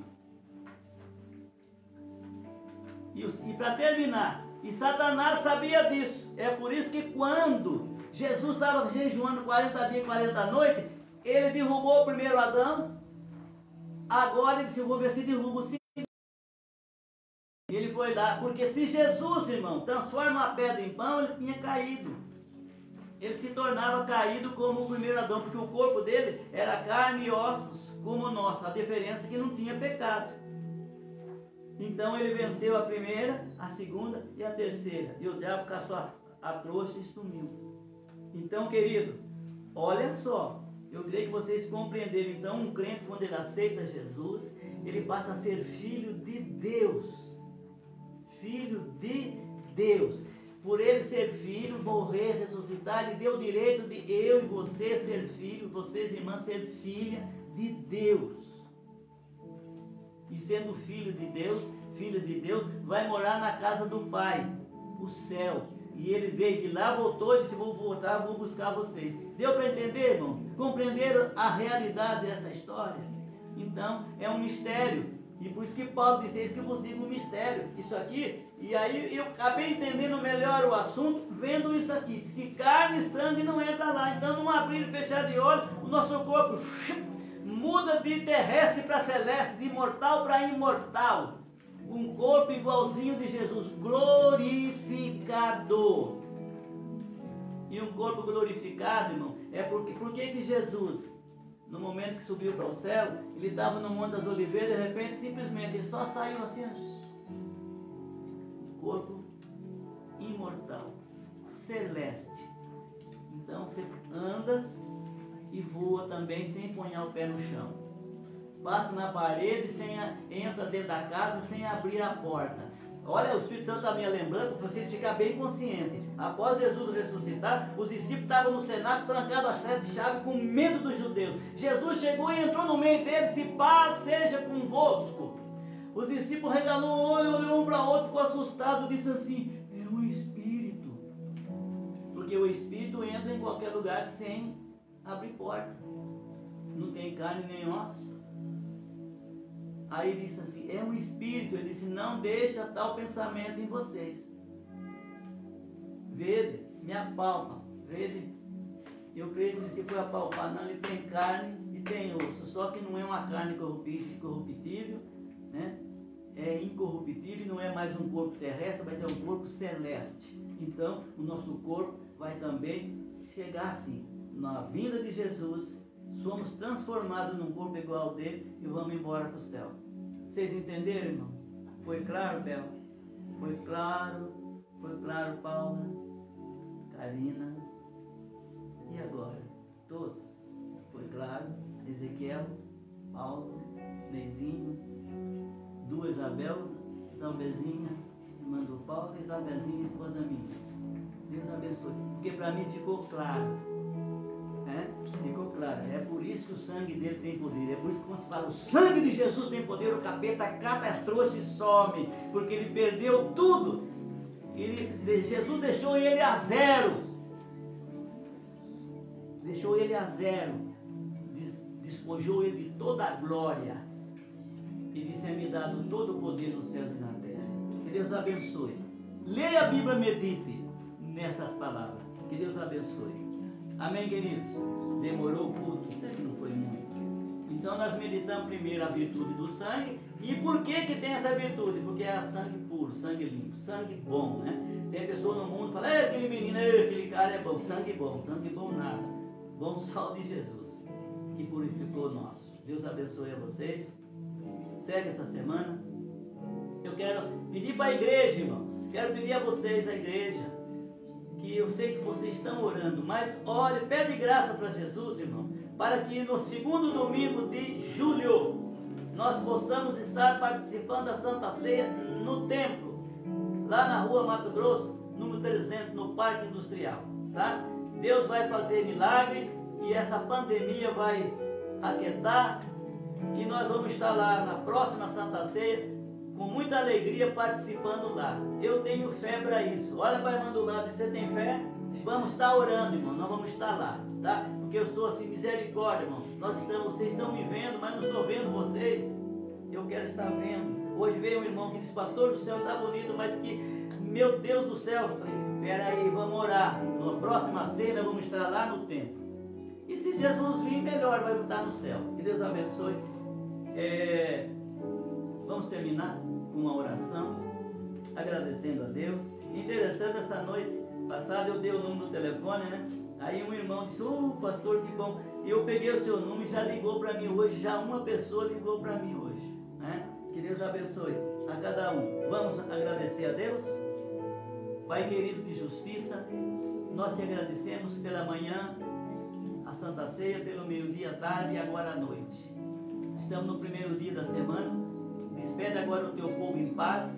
E para terminar, e Satanás sabia disso. É por isso que quando Jesus estava jejuando 40 dias e 40 noites, ele derrubou o primeiro Adão. Agora ele se derruba o segundo. E ele foi lá, porque se Jesus, irmão, transforma a pedra em pão, ele tinha caído. Ele se tornava caído como o primeiro Adão, porque o corpo dele era carne e ossos, como o nosso. A diferença é que não tinha pecado. Então ele venceu a primeira, a segunda e a terceira. E o diabo caçou a trouxa e sumiu. Então, querido, olha só. Eu creio que vocês compreenderam. Então, um crente, quando ele aceita Jesus, ele passa a ser filho de Deus. Filho de Deus. Por ele ser filho, morrer, ressuscitar, ele deu o direito de eu e você ser filho, vocês irmãs ser filha de Deus. E sendo filho de Deus, vai morar na casa do Pai, o céu. E ele veio de lá, voltou e disse, vou voltar, vou buscar vocês. Deu para entender, irmão? Compreenderam a realidade dessa história? Então, é um mistério. E por isso que Paulo disse, isso que eu vos digo um mistério. Isso aqui, e aí eu acabei entendendo melhor o assunto, vendo isso aqui. Se carne e sangue não entra lá. Então, num abrir e fechar de olhos, o nosso corpo muda de terrestre para celeste, de mortal para imortal. Um corpo igualzinho de Jesus, glorificado. E um corpo glorificado, irmão, é porque que Jesus, no momento que subiu para o céu, ele estava no Monte das Oliveiras, de repente, simplesmente, ele só saiu assim, corpo imortal, celeste. Então você anda e voa também sem ponhar o pé no chão. Passa na parede, entra dentro da casa sem abrir a porta. Olha, o Espírito Santo está me lembrando para vocês ficarem bem conscientes. Após Jesus ressuscitar, os discípulos estavam no cenáculo trancados as 7 chaves com medo dos judeus. Jesus chegou e entrou no meio deles e disse, paz seja convosco. Os discípulos regalou o olho, olhou um para o outro, ficou assustado, disse assim, é o Espírito. Porque o Espírito entra em qualquer lugar sem abrir porta. Não tem carne nem osso. Aí ele disse assim, é um Espírito. Ele disse, não deixa tal pensamento em vocês. Vede, me apalpa. Vede, eu creio que se for apalpar, não, ele tem carne e tem osso. Só que não é uma carne corruptível, né? É incorruptível, não é mais um corpo terrestre, mas é um corpo celeste. Então, o nosso corpo vai também chegar assim, na vinda de Jesus. Somos transformados num corpo igual ao dele e vamos embora para o céu. Vocês entenderam, irmão? Foi claro, Bel? Foi claro, Paula, Karina. E agora? Todos? Foi claro? Ezequiel, Paulo, Neizinho, duas Isabel, Isabelzinha, irmã do Paulo, Isabelzinha, esposa minha. Deus abençoe. Porque para mim ficou claro. Ficou claro, é por isso que o sangue dele tem poder, é por isso que quando se fala o sangue de Jesus tem poder, o capeta cata a trouxa e some, porque ele perdeu tudo, Jesus deixou ele a zero, despojou ele de toda a glória, e disse, é me dado todo o poder nos céus e na terra. Que Deus abençoe. Leia a Bíblia, medite nessas palavras, que Deus abençoe. Amém, queridos? Demorou o culto, até que não foi muito. Então nós meditamos primeiro a virtude do sangue. E por que tem essa virtude? Porque é sangue puro, sangue limpo, sangue bom, né? Tem pessoa no mundo que fala, aquele menino, aquele cara é bom. Sangue bom nada. Bom só de Jesus, que purificou o nosso. Deus abençoe a vocês. Segue essa semana. Eu quero pedir para a igreja, irmãos. Quero pedir a vocês, a igreja, que eu sei que vocês estão orando, mas ore, pede graça para Jesus, irmão, para que no segundo domingo de julho nós possamos estar participando da Santa Ceia no templo, lá na rua Mato Grosso, número 300, no Parque Industrial, tá? Deus vai fazer milagre e essa pandemia vai aquietar e nós vamos estar lá na próxima Santa Ceia com muita alegria participando lá. Eu tenho fé para isso. Olha para a irmã do lado, você tem fé? Vamos estar orando, irmão, nós vamos estar lá, tá? porque eu estou assim, misericórdia, irmão. Vocês estão me vendo, mas não estou vendo vocês. Eu quero estar vendo. Hoje veio um irmão que disse, pastor, o céu está bonito, mas que, meu Deus do céu. Eu falei, espera aí, vamos orar. Na próxima cena vamos estar lá no templo. E se Jesus vir, melhor, vai estar no céu. Que Deus abençoe. Vamos terminar com uma oração, agradecendo a Deus. Interessante, essa noite passada eu dei o número do telefone, né? Aí um irmão disse, pastor, que bom. E eu peguei o seu número e já ligou para mim hoje. Já uma pessoa ligou para mim hoje, né? Que Deus abençoe a cada um. Vamos agradecer a Deus. Pai querido de justiça, nós te agradecemos pela manhã, a Santa Ceia, pelo meio-dia, tarde e agora à noite. Estamos no primeiro dia da semana. Despede agora o teu povo em paz,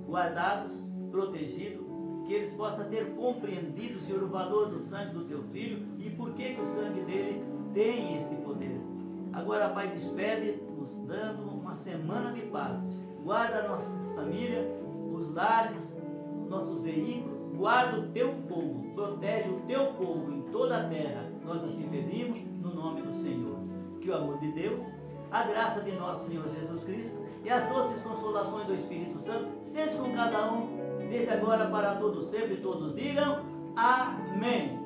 guardados, protegidos, que eles possam ter compreendido, Senhor, o valor do sangue do teu filho e por que o sangue dele tem esse poder. Agora, Pai, despede, nos dando uma semana de paz. Guarda a nossa família, os lares, nossos veículos, guarda o teu povo, protege o teu povo em toda a terra. Nós assim pedimos no nome do Senhor. Que o amor de Deus, a graça de nosso Senhor Jesus Cristo e as doces consolações do Espírito Santo seja com cada um, desde agora para todos sempre. Todos digam amém.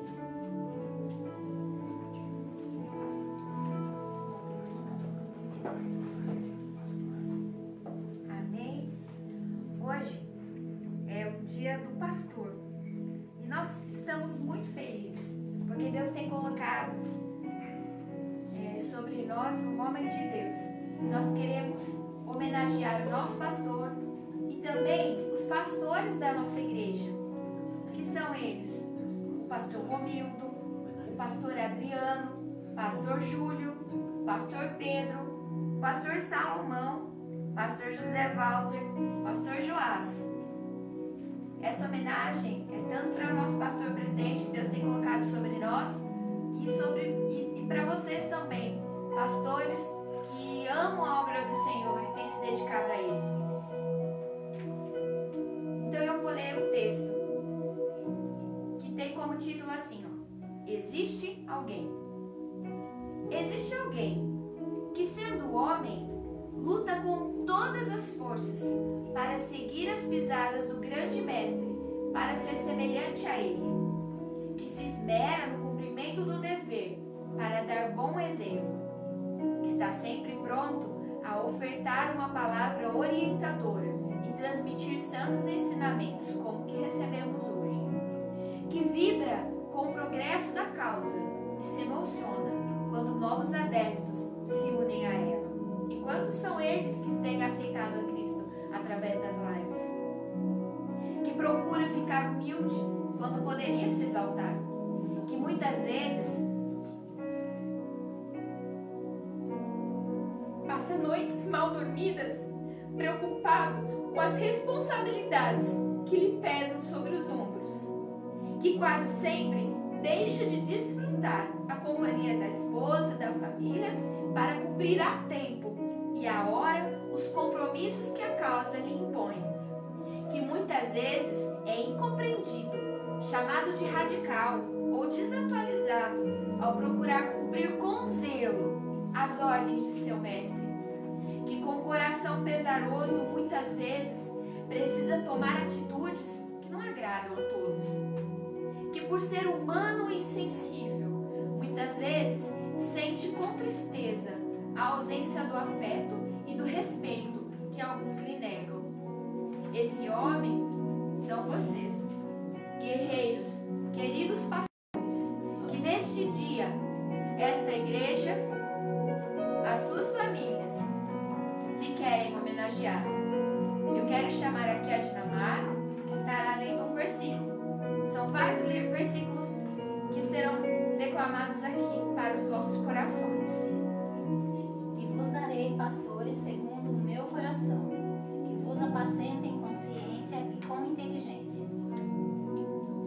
Amém. Hoje é o dia do pastor e nós estamos muito felizes porque Deus tem colocado sobre nós um homem de Deus. Nós queremos homenagear o nosso pastor e também os pastores da nossa igreja, que são eles: o pastor Romildo, o pastor Adriano, pastor Júlio, pastor Pedro, pastor Salomão, pastor José Walter, pastor Joás. Essa homenagem é tanto para o nosso pastor presidente, que Deus tem colocado sobre nós, e para vocês também, pastores que amam a obra do Senhor e têm se dedicado a Ele. Então eu vou ler o texto, que tem como título assim, Existe alguém. Existe alguém que, sendo homem, luta com todas as forças para seguir as pisadas do grande mestre, para ser semelhante a ele, que se esmera no cumprimento do dever para dar bom exemplo, que está sempre pronto a ofertar uma palavra orientadora e transmitir santos ensinamentos como que recebemos hoje, que vibra com o progresso da causa e se emociona quando novos adeptos se unem a ela. E quantos são eles que têm aceitado a Cristo através das lives? Que procura ficar humilde quando poderia se exaltar, que muitas vezes passa noites mal dormidas, preocupado com as responsabilidades que lhe pesam sobre os ombros, que quase sempre deixa de desfrutar a companhia da esposa, da família, para cumprir a tempo e a hora os compromissos que a causa lhe impõe, que muitas vezes é incompreendido, chamado de radical ou desatualizado ao procurar cumprir com zelo as ordens de seu mestre, que com coração pesaroso muitas vezes precisa tomar atitudes que não agradam a todos, que por ser humano e sensível muitas vezes sente com tristeza a ausência do afeto e do respeito que alguns lhe negam. Esse homem são vocês, guerreiros, queridos pastores, que neste dia, esta igreja, as suas famílias, lhe querem homenagear. Eu quero chamar aqui a Dinamar, que estará lendo um versículo. São vários versículos que serão declamados aqui para os vossos corações. E vos darei pastores segundo o meu coração, que vos apacentem com ciência e com inteligência.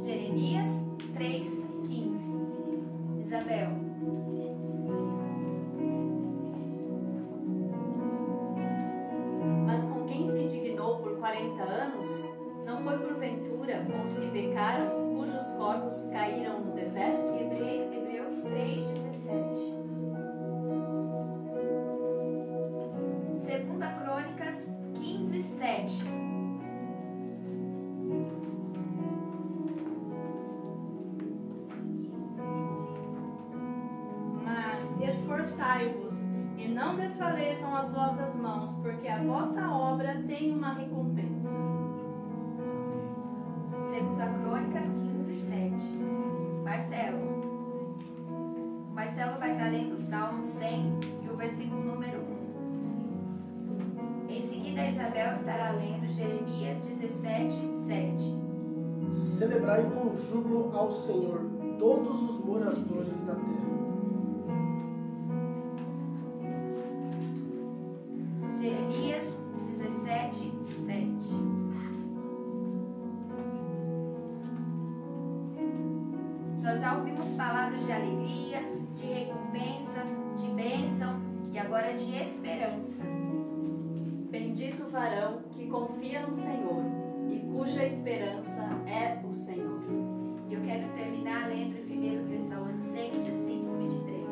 Jeremias 3:15. Isabel. Mas com quem se dignou por 40 anos, não foi porventura com os que pecaram, cujos corpos caíram no deserto? Hebreus 3:16. Não desfaleçam as vossas mãos, porque a vossa obra tem uma recompensa. 2 Crônicas 15:7. Marcelo vai estar lendo o Salmo 100 e o versículo número 1. Em seguida, Isabel estará lendo Jeremias 17:7. Celebrai com júbilo ao Senhor todos os moradores da terra. Jeremias 17:7. Nós já ouvimos palavras de alegria, de recompensa, de bênção e agora de esperança. Bendito o varão que confia no Senhor e cuja esperança é o Senhor. Eu quero terminar lendo em 1 Tessalonicenses 5:23.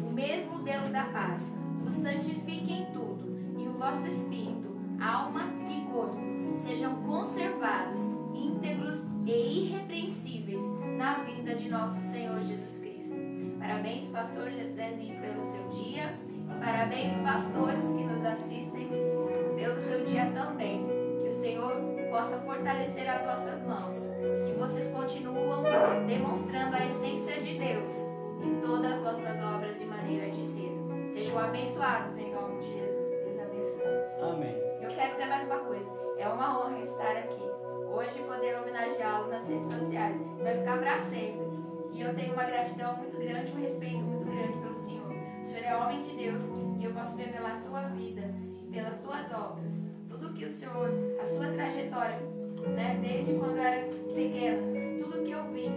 O mesmo Deus da paz vos santifique em tudo, e o vosso espírito, alma e corpo sejam conservados, íntegros e irrepreensíveis na vinda de nosso Senhor Jesus Cristo. Parabéns, pastor Zezinho, pelo seu dia. E parabéns, pastores que nos assistem, pelo seu dia também. Que o Senhor possa fortalecer as vossas mãos. Que vocês continuam demonstrando a essência de Deus em todas as vossas obras e maneira de ser. Sejam abençoados em nome de Jesus. Deus abençoe. Amém. Eu quero dizer mais uma coisa. É uma honra estar aqui. Hoje poder homenageá-lo nas redes sociais. Vai ficar para sempre. E eu tenho uma gratidão muito grande, um respeito muito grande pelo Senhor. O Senhor é homem de Deus e eu posso ver pela tua vida e pelas tuas obras. Tudo que o Senhor, a sua trajetória, né, desde quando eu era pequena, tudo que eu vi,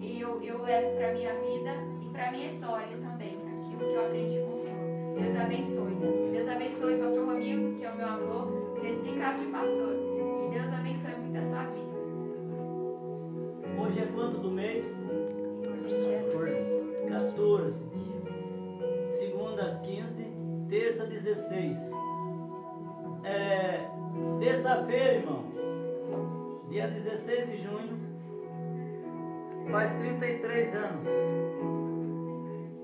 e eu levo para minha vida e para minha história também, aquilo que eu aprendi com o Senhor. Deus abençoe. Deus abençoe pastor Romildo, que é o meu avô, cresci em casa de pastor. E Deus abençoe muito a sua vida. Hoje é quanto do mês? Hoje é 14. Segunda, 15. Terça, 16. Terça-feira, irmãos. Dia 16 de junho. Faz 33 anos.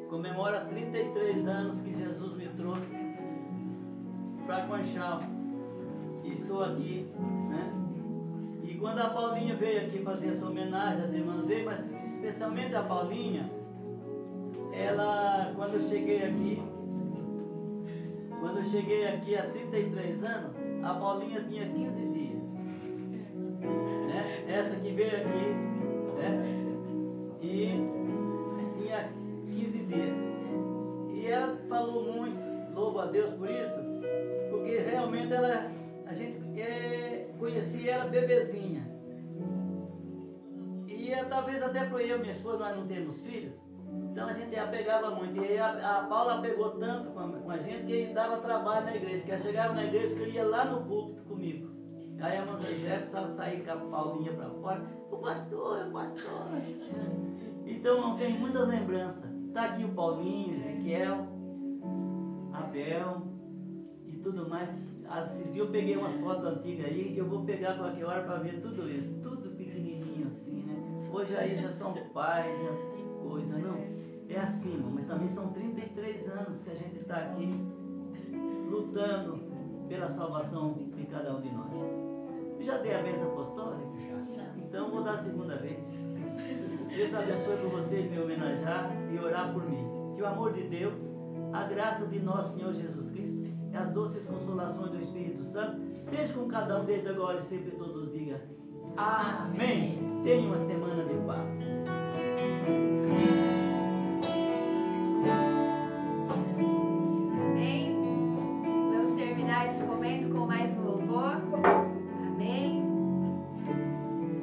Comemora 33 anos que Jesus me trouxe para Conchal. E estou aqui, né? E quando a Paulinha veio aqui fazer essa homenagem, as irmãs veio, mas especialmente a Paulinha, ela, quando eu cheguei aqui há 33 anos, a Paulinha tinha 15 dias. Né? Essa que veio aqui, né? E tinha 15 dias. E ela falou muito, louvo a Deus por isso, porque realmente a gente conhecia ela bebezinha. E talvez até por eu e minha esposa nós não temos filhos, então a gente apegava muito. E a Paula pegou tanto com a gente que dava trabalho na igreja, que ela chegava na igreja que eu ia lá no púlpito comigo. Aí a irmã Zé precisava sair com a Paulinha para fora. O pastor. Então tem muitas lembranças. Está aqui o Paulinho, Ezequiel, Abel e tudo mais. Eu peguei umas fotos antigas aí, eu vou pegar qualquer hora para ver tudo isso. Tudo pequenininho assim, né? Hoje aí já são pais, que coisa, não? É assim, irmão, mas também são 33 anos que a gente está aqui lutando pela salvação de cada um de nós. Eu já dei a bênção apostólica? Então vou dar a segunda vez. Deus abençoe por vocês me homenagear e orar por mim. Que o amor de Deus, a graça de nosso Senhor Jesus Cristo e as doces consolações do Espírito Santo seja com cada um desde agora e sempre todos digam amém. Tenha uma semana de paz. Amém. Vamos terminar esse momento com mais um louvor. Amém.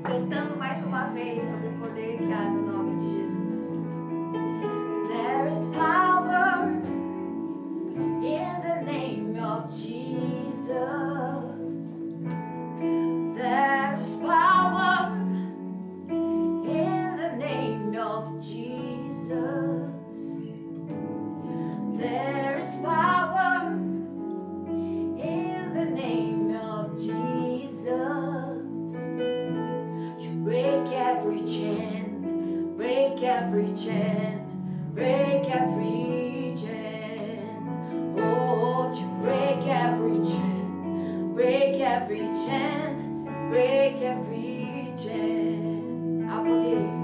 Cantando mais uma vez sobre o poder que há no nome de Jesus. There is power in the name of Jesus. There is power in the name of Jesus. There is power in the name of Jesus to break every chain, break every chain, break every chain. every chain, break every chain. Há poder.